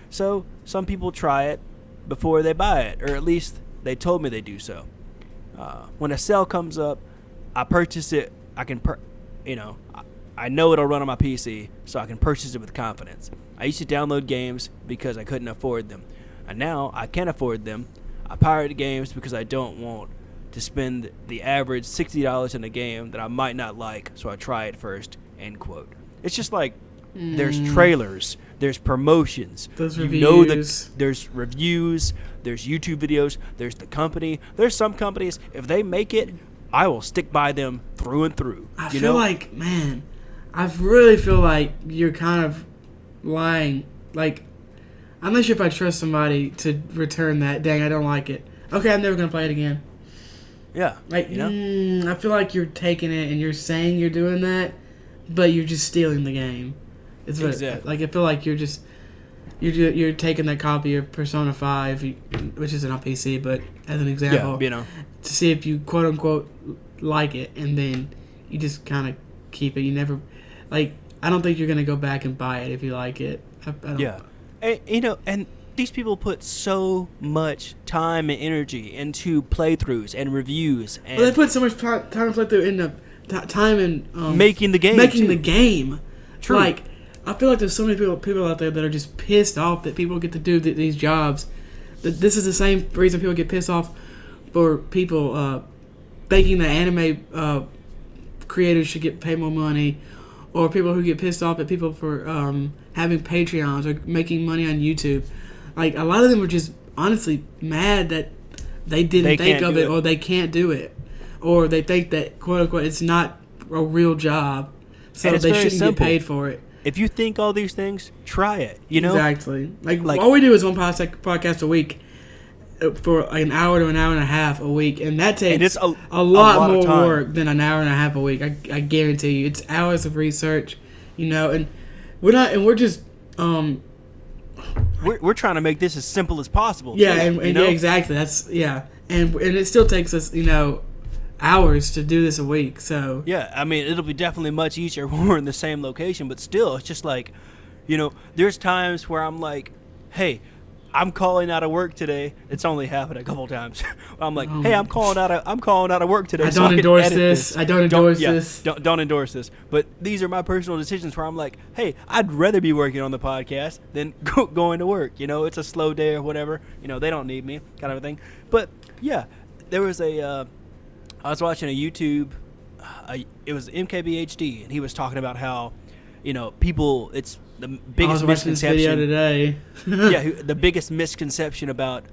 So, some people try it before they buy it, or at least they told me they do so. When a sale comes up, I purchase it. I know it'll run on my PC, so I can purchase it with confidence. I used to download games because I couldn't afford them. And now I can afford them. I pirate games because I don't want to spend the average $60 in a game that I might not like, so I try it first, end quote. It's just like there's trailers, there's promotions. There's reviews. There's reviews, there's YouTube videos, there's the company. There's some companies, if they make it, I will stick by them through and through. I really feel like you're kind of lying. Like, I'm not sure if I trust somebody to return that. Dang, I don't like it. Okay, I'm never going to play it again. Yeah. Like, I feel like you're taking it and you're saying you're doing that, but you're just stealing the game. It's exactly. Like, I feel like you're taking that copy of Persona 5, which isn't on PC, but as an example, to see if you quote unquote like it, and then you just kind of keep it. You never, like, I don't think you're gonna go back and buy it if you like it. I don't. Yeah, and these people put so much time and energy into playthroughs and reviews, and they put so much time and playthrough in the time and making the game. The game. True. Like, I feel like there's so many people out there that are just pissed off that people get to do these jobs. This is the same reason people get pissed off for people thinking that anime creators should get paid more money, or people who get pissed off at people for having Patreons or making money on YouTube. Like, a lot of them are just honestly mad that they didn't think of it, or they can't do it, or they think that quote unquote it's not a real job, so they shouldn't get paid for it. if you think all these things, try it. You know, exactly. Like all we do is one podcast a week for an hour to an hour and a half a week, and that takes it's a lot more of work than an hour and a half a week. I guarantee you, it's hours of research. You know, and we're just we're trying to make this as simple as possible. Yeah, too, and yeah, exactly. That's and it still takes us, hours to do this a week. So yeah, I mean, it'll be definitely much easier when we're in the same location, but still, it's just like, there's times where I'm like, hey, I'm calling out of work today. It's only happened a couple times. I'm like, hey, I'm calling out of work today. I don't endorse this. I don't endorse this. Don't endorse this. But these are my personal decisions where I'm like, hey, I'd rather be working on the podcast than going to work. It's a slow day or whatever. They don't need me, kind of a thing. But yeah, there was I was watching a YouTube. It was MKBHD, and he was talking about how, people. It's the biggest misconception today. The biggest misconception about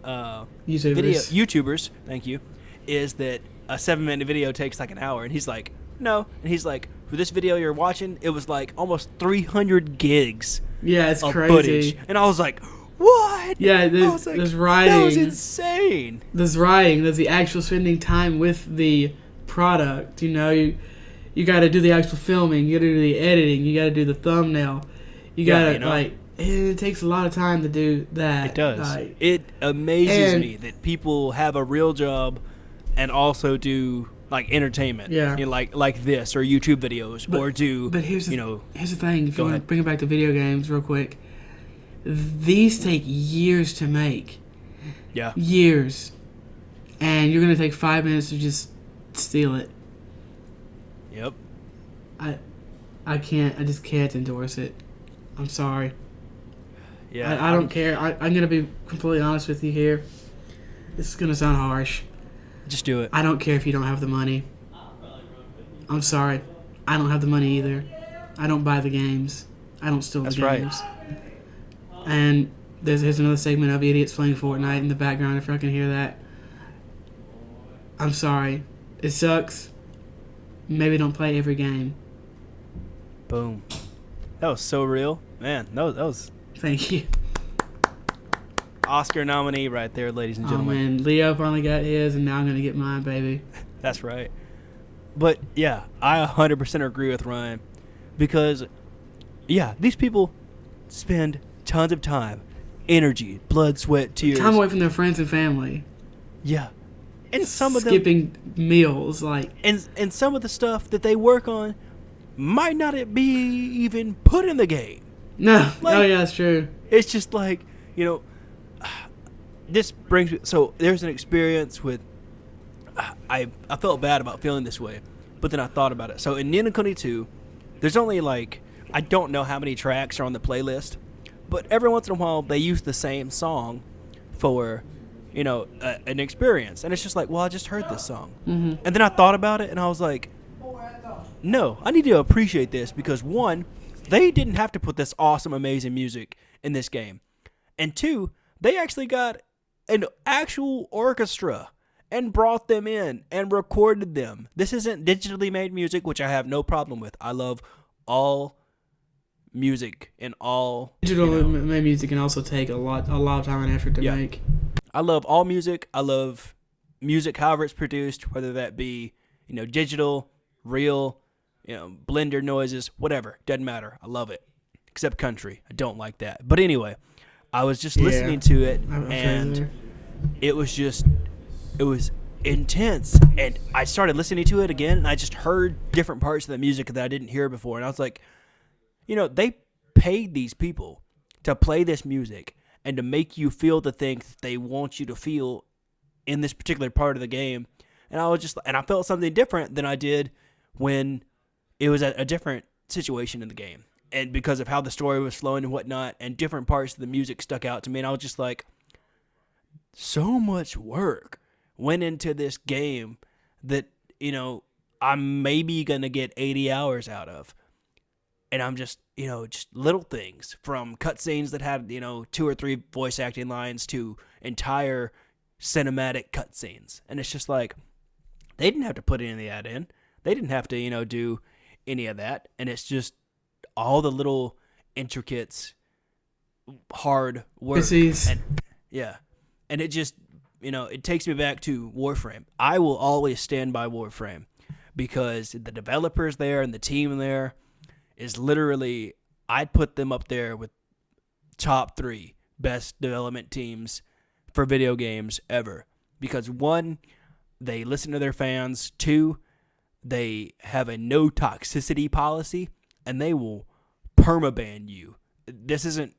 YouTubers. Thank you, is that a 7-minute video takes like an hour, and he's like, no, and he's like, for this video you're watching, it was like almost 300 gigs. Yeah, it's of crazy. Footage. And I was like, what? Yeah, there's writing. That was insane. There's writing. There's the actual spending time with the product. You got to do the actual filming. You got to do the editing. You got to do the thumbnail. You got to it takes a lot of time to do that. It does. It amazes me that people have a real job and also do like entertainment. Yeah. Like this or YouTube videos or do. But here's the thing. If you want to bring it back to video games real quick. These take years to make. Yeah. Years. And you're going to take 5 minutes to just steal it. Yep. I just can't endorse it. I'm sorry. Yeah. I don't care. I'm going to be completely honest with you here. This is going to sound harsh. Just do it. I don't care if you don't have the money. I'm sorry. I don't have the money either. I don't buy the games. I don't steal the games. That's right. And here's another segment of idiots playing Fortnite in the background if I can hear that. I'm sorry. It sucks. Maybe don't play every game. Boom. That was so real. Man, that was Thank you. Oscar nominee right there, ladies and Oh, gentlemen. man. Leo finally got his, and now I'm going to get mine, baby. That's right. But, yeah, I 100% agree with Ryan. Because, yeah, these people spend tons of time, energy, blood, sweat, tears. Time away from their friends and family. Yeah. And some of them... Skipping meals, like... And some of the stuff that they work on might not be even put in the game. No. Oh, yeah, that's true. It's just like, this brings me... So, there's an experience with... I felt bad about feeling this way, but then I thought about it. So, in Ni no Kuni 2, there's only, like... I don't know how many tracks are on the playlist, but every once in a while, they use the same song for, an experience. And it's just like, well, I just heard this song. Mm-hmm. And then I thought about it, and I was like, no, I need to appreciate this because, one, they didn't have to put this awesome, amazing music in this game. And two, they actually got an actual orchestra and brought them in and recorded them. This isn't digitally made music, which I have no problem with. I love all music and all digital made music can also take a lot of time and effort to make. I love all music. I love music however it's produced, whether that be digital, real, blender noises, whatever, doesn't matter. I love it, except country. I don't like that. But anyway, I was just listening to it, and it was intense. And I started listening to it again, and I just heard different parts of the music that I didn't hear before, and I was like, they paid these people to play this music and to make you feel the things they want you to feel in this particular part of the game. And I felt something different than I did when it was a different situation in the game. And because of how the story was flowing and whatnot, and different parts of the music stuck out to me, and I was just like, so much work went into this game that, I'm maybe going to get 80 hours out of. And I'm just, just little things from cutscenes that had, 2 or 3 voice acting lines to entire cinematic cutscenes. And it's just like, they didn't have to put any of that in. They didn't have to, do any of that. And it's just all the little intricates, hard work. And, yeah. And it just, it takes me back to Warframe. I will always stand by Warframe because the developers there and the team there is literally, I'd put them up there with top 3 best development teams for video games ever. Because 1, they listen to their fans. 2, they have a no toxicity policy, and they will permaban you. This isn't,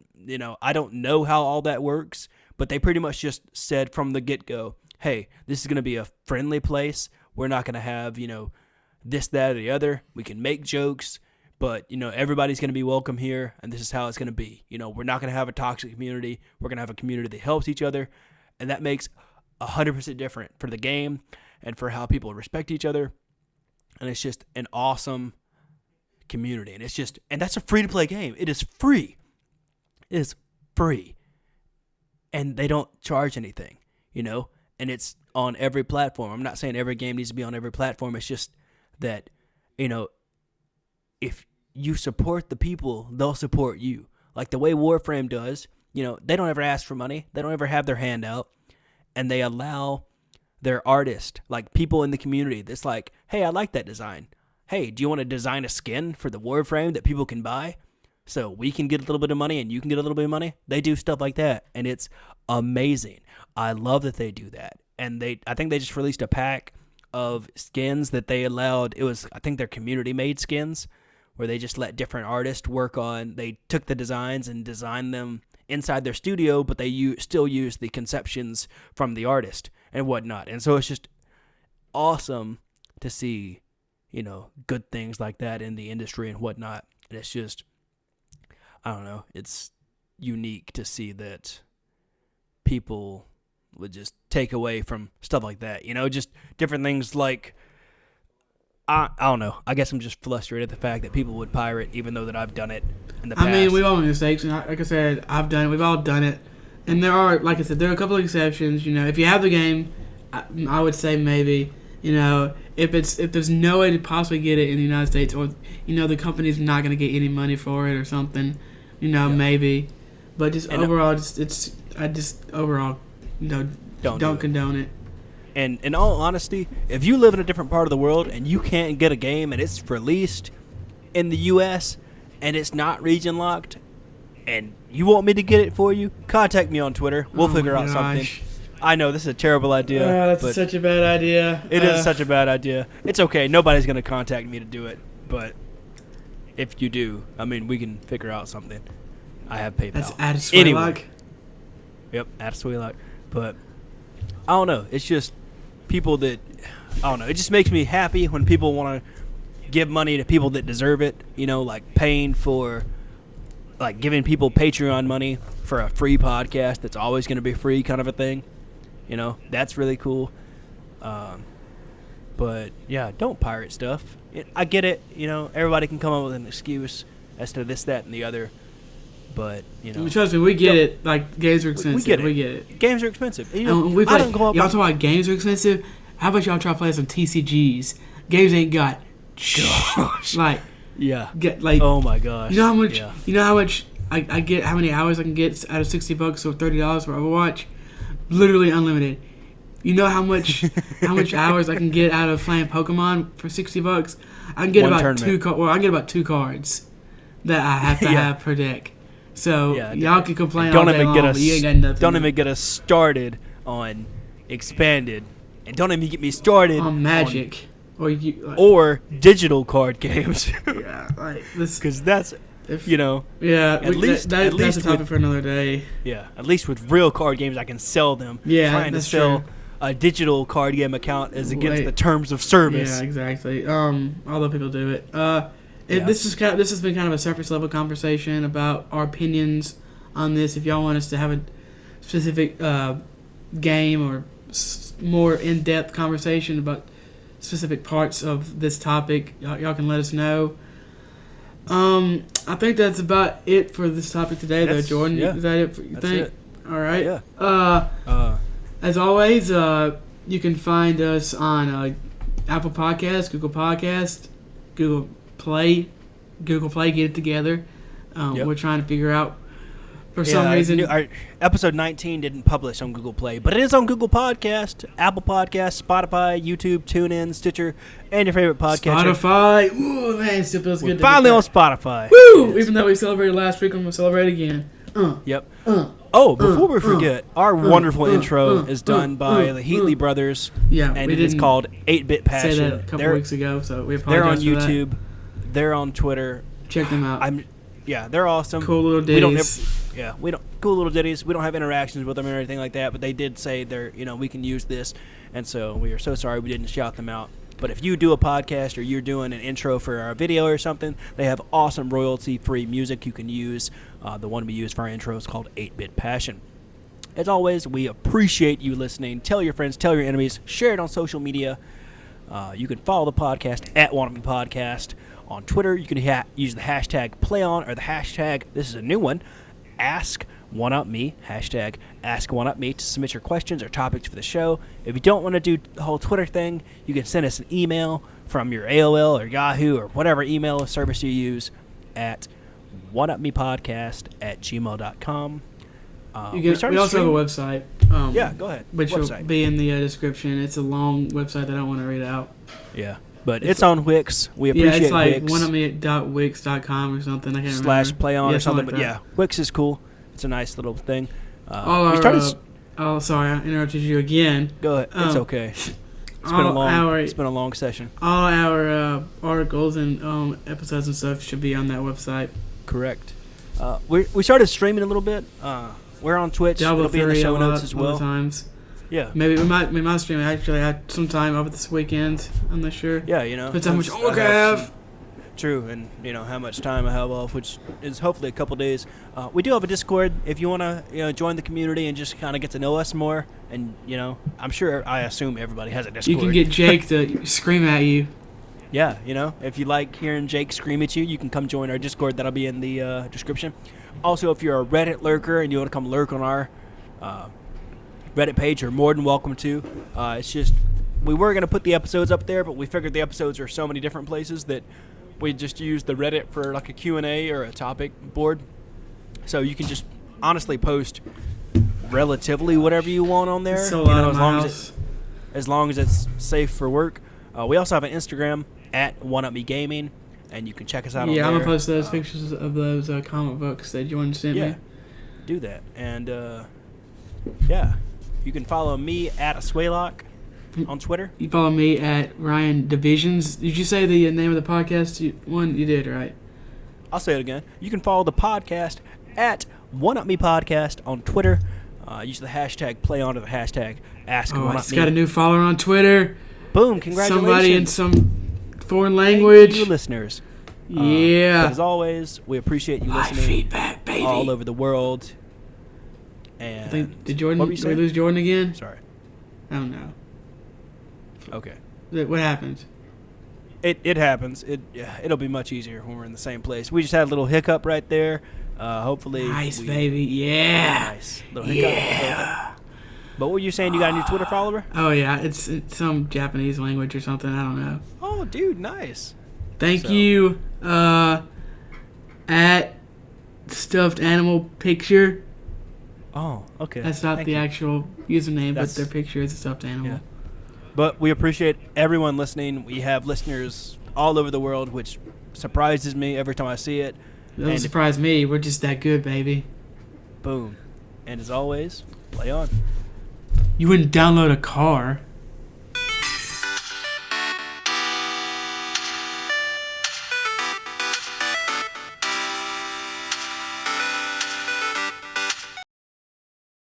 I don't know how all that works, but they pretty much just said from the get-go, hey, this is going to be a friendly place. We're not going to have, this, that, or the other. We can make jokes, but, everybody's going to be welcome here, and this is how it's going to be. We're not going to have a toxic community. We're going to have a community that helps each other, and that makes 100% different for the game and for how people respect each other. And it's just an awesome community. And that's a free-to-play game. It is free. It is free. And they don't charge anything, and it's on every platform. I'm not saying every game needs to be on every platform. It's just that, if you support the people, they'll support you. Like the way Warframe does, they don't ever ask for money. They don't ever have their hand out. And they allow their artist, like people in the community that's like, hey, I like that design. Hey, do you want to design a skin for the Warframe that people can buy so we can get a little bit of money and you can get a little bit of money? They do stuff like that, and it's amazing. I love that they do that. And I think they just released a pack of skins that they allowed. It was, I think, their community-made skins where they just let different artists work on. They took the designs and designed them inside their studio, but they still use the conceptions from the artist and whatnot. And so it's just awesome to see, good things like that in the industry and whatnot. And it's just, I don't know, it's unique to see that people would just take away from stuff like that. Just different things like, I don't know. I guess I'm just frustrated at the fact that people would pirate, even though that I've done it in the past. I mean, we've all made mistakes, and like I said, I've done it. We've all done it, and there are, like I said, there are a couple of exceptions. If you have the game, I would say maybe. If there's no way to possibly get it in the United States, or the company's not going to get any money for it or something, maybe. But just overall, overall, don't condone it. And in all honesty, if you live in a different part of the world and you can't get a game and it's released in the U.S. and it's not region locked, and you want me to get it for you, contact me on Twitter. We'll figure out something. I know this is a terrible idea. That's such a bad idea. It is such a bad idea. It's okay. Nobody's going to contact me to do it. But if you do, we can figure out something. I have PayPal. That's Addis Yep, Addis But I don't know. It's just people that, I don't know. It just makes me happy when people want to give money to people that deserve it. Like paying for, like giving people Patreon money for a free podcast that's always going to be free kind of a thing. That's really cool. But yeah, don't pirate stuff. I get it. Everybody can come up with an excuse as to this, that, and the other. But trust me, we get it. Like games are expensive. We get it. Games are expensive. I don't go up. Y'all talk about games are expensive. How about y'all try playing some TCGs? Games ain't got. Gosh. Yeah. Oh my gosh. You know how much? Yeah. You know how much I get? How many hours I can get out of $60 or $30 for Overwatch? Literally unlimited. You know how much hours I can get out of playing Pokemon for $60? I can get about two cards that I have to have per deck. So y'all can complain all day long, but you ain't got nothing. Don't even get us started on Expanded, and don't even get me started on Magic or digital card games. Yeah, because that's that's a topic for another day. Yeah, at least with real card games, I can sell them. Yeah, trying to sell a digital card game account is against the terms of service. Yeah, exactly. Although people do it. This has been kind of a surface level conversation about our opinions on this. If y'all want us to have a specific game or more in depth conversation about specific parts of this topic, y'all can let us know. I think that's about it for this topic today, though, Jordan. Yeah, is that it? You think? It. All right. Yeah. As always, you can find us on Apple Podcasts, Google Podcasts, Google Play, Google Play, get it together. Yep. We're trying to figure out, for some reason... Our episode 19 didn't publish on Google Play, but it is on Google Podcast, Apple Podcast, Spotify, YouTube, TuneIn, Stitcher, and your favorite podcatcher. Spotify. Ooh, man, it still feels good. Finally on Spotify. Woo! Yes. Even though we celebrated last week, I'm going to celebrate again. Yep. Before we forget, our wonderful intro is done by the Heatley Brothers. Yeah, and it is called 8-Bit Passion. Say that a couple weeks ago, so we They're on apologize for YouTube. They're on Twitter. Check them out. They're awesome. Cool little ditties. Cool little ditties. We don't have interactions with them or anything like that, but they did say we can use this, and so we are so sorry we didn't shout them out. But if you do a podcast or you're doing an intro for our video or something, they have awesome royalty-free music you can use. The one we use for our intro is called 8-Bit Passion. As always, we appreciate you listening. Tell your friends, tell your enemies, share it on social media. You can follow the podcast at WannnaBePodcast. On Twitter, you can use the hashtag PlayOn or the hashtag, this is a new one, AskOneUpMe, hashtag AskOneUpMe to submit your questions or topics for the show. If you don't want to do the whole Twitter thing, you can send us an email from your AOL or Yahoo or whatever email service you use at oneupmepodcast@gmail.com. We also have a website. Go ahead. Which will be in the description. It's a long website that I don't want to read out. Yeah. But it's on Wix. We appreciate Wix. Yeah, it's like oneupme.wix.com or something. I can't remember. /PlayOn or something. Like but yeah, Wix is cool. It's a nice little thing. Sorry, I interrupted you again. Go ahead. It's okay. It's been a long session. All our articles and episodes and stuff should be on that website. Correct. We started streaming a little bit. We're on Twitch. It'll be in the show notes as well. Times. Yeah. Maybe we might stream actually at some time over this weekend. I'm not sure. Yeah, Depends how much homework I have. True, and how much time I have off, which is hopefully a couple days. We do have a Discord if you want to join the community and just kind of get to know us more. And I assume everybody has a Discord. You can get Jake to scream at you. Yeah, if you like hearing Jake scream at you, you can come join our Discord. That'll be in the description. Also, if you're a Reddit lurker and you want to come lurk on our Reddit page, you're more than welcome to. It's just we were going to put the episodes up there, but we figured the episodes are so many different places that we just use the Reddit for like a Q&A or a topic board. So you can just honestly post relatively whatever you want on there. So as long as it's safe for work. We also have an Instagram at OneUpMeGaming, and you can check us out on there. Yeah, I'm going to post those pictures of those comic books that you sent me. Do that. And, you can follow me at Aswaylock on Twitter. You follow me at Ryan Divisions. Did you say the name of the podcast? You did, right? I'll say it again. You can follow the podcast at OneUpMePodcast on Twitter. Use the hashtag PlayOn or the hashtag AskOneUpMe. It's got a new follower on Twitter. Boom, congratulations. Somebody in some foreign language. Thank you, listeners. Yeah. But as always, we appreciate you listening. Feedback, baby. All over the world. And did we lose Jordan again? Sorry. I don't know. Okay. What happened? It happens. It'll be much easier when we're in the same place. We just had a little hiccup right there. Hopefully. Nice, baby. Yeah. Nice. Little hiccup. Yeah. But what were you saying? You got a new Twitter follower? Oh, yeah. It's some Japanese language or something. I don't know. Oh, dude. Nice. Thank you. At Stuffed Animal Picture. Oh, okay. That's not the actual username, but their picture is a stuffed animal. Yeah. But we appreciate everyone listening. We have listeners all over the world, which surprises me every time I see it. Doesn't surprise me. We're just that good, baby. Boom. And as always, play on. You wouldn't download a car.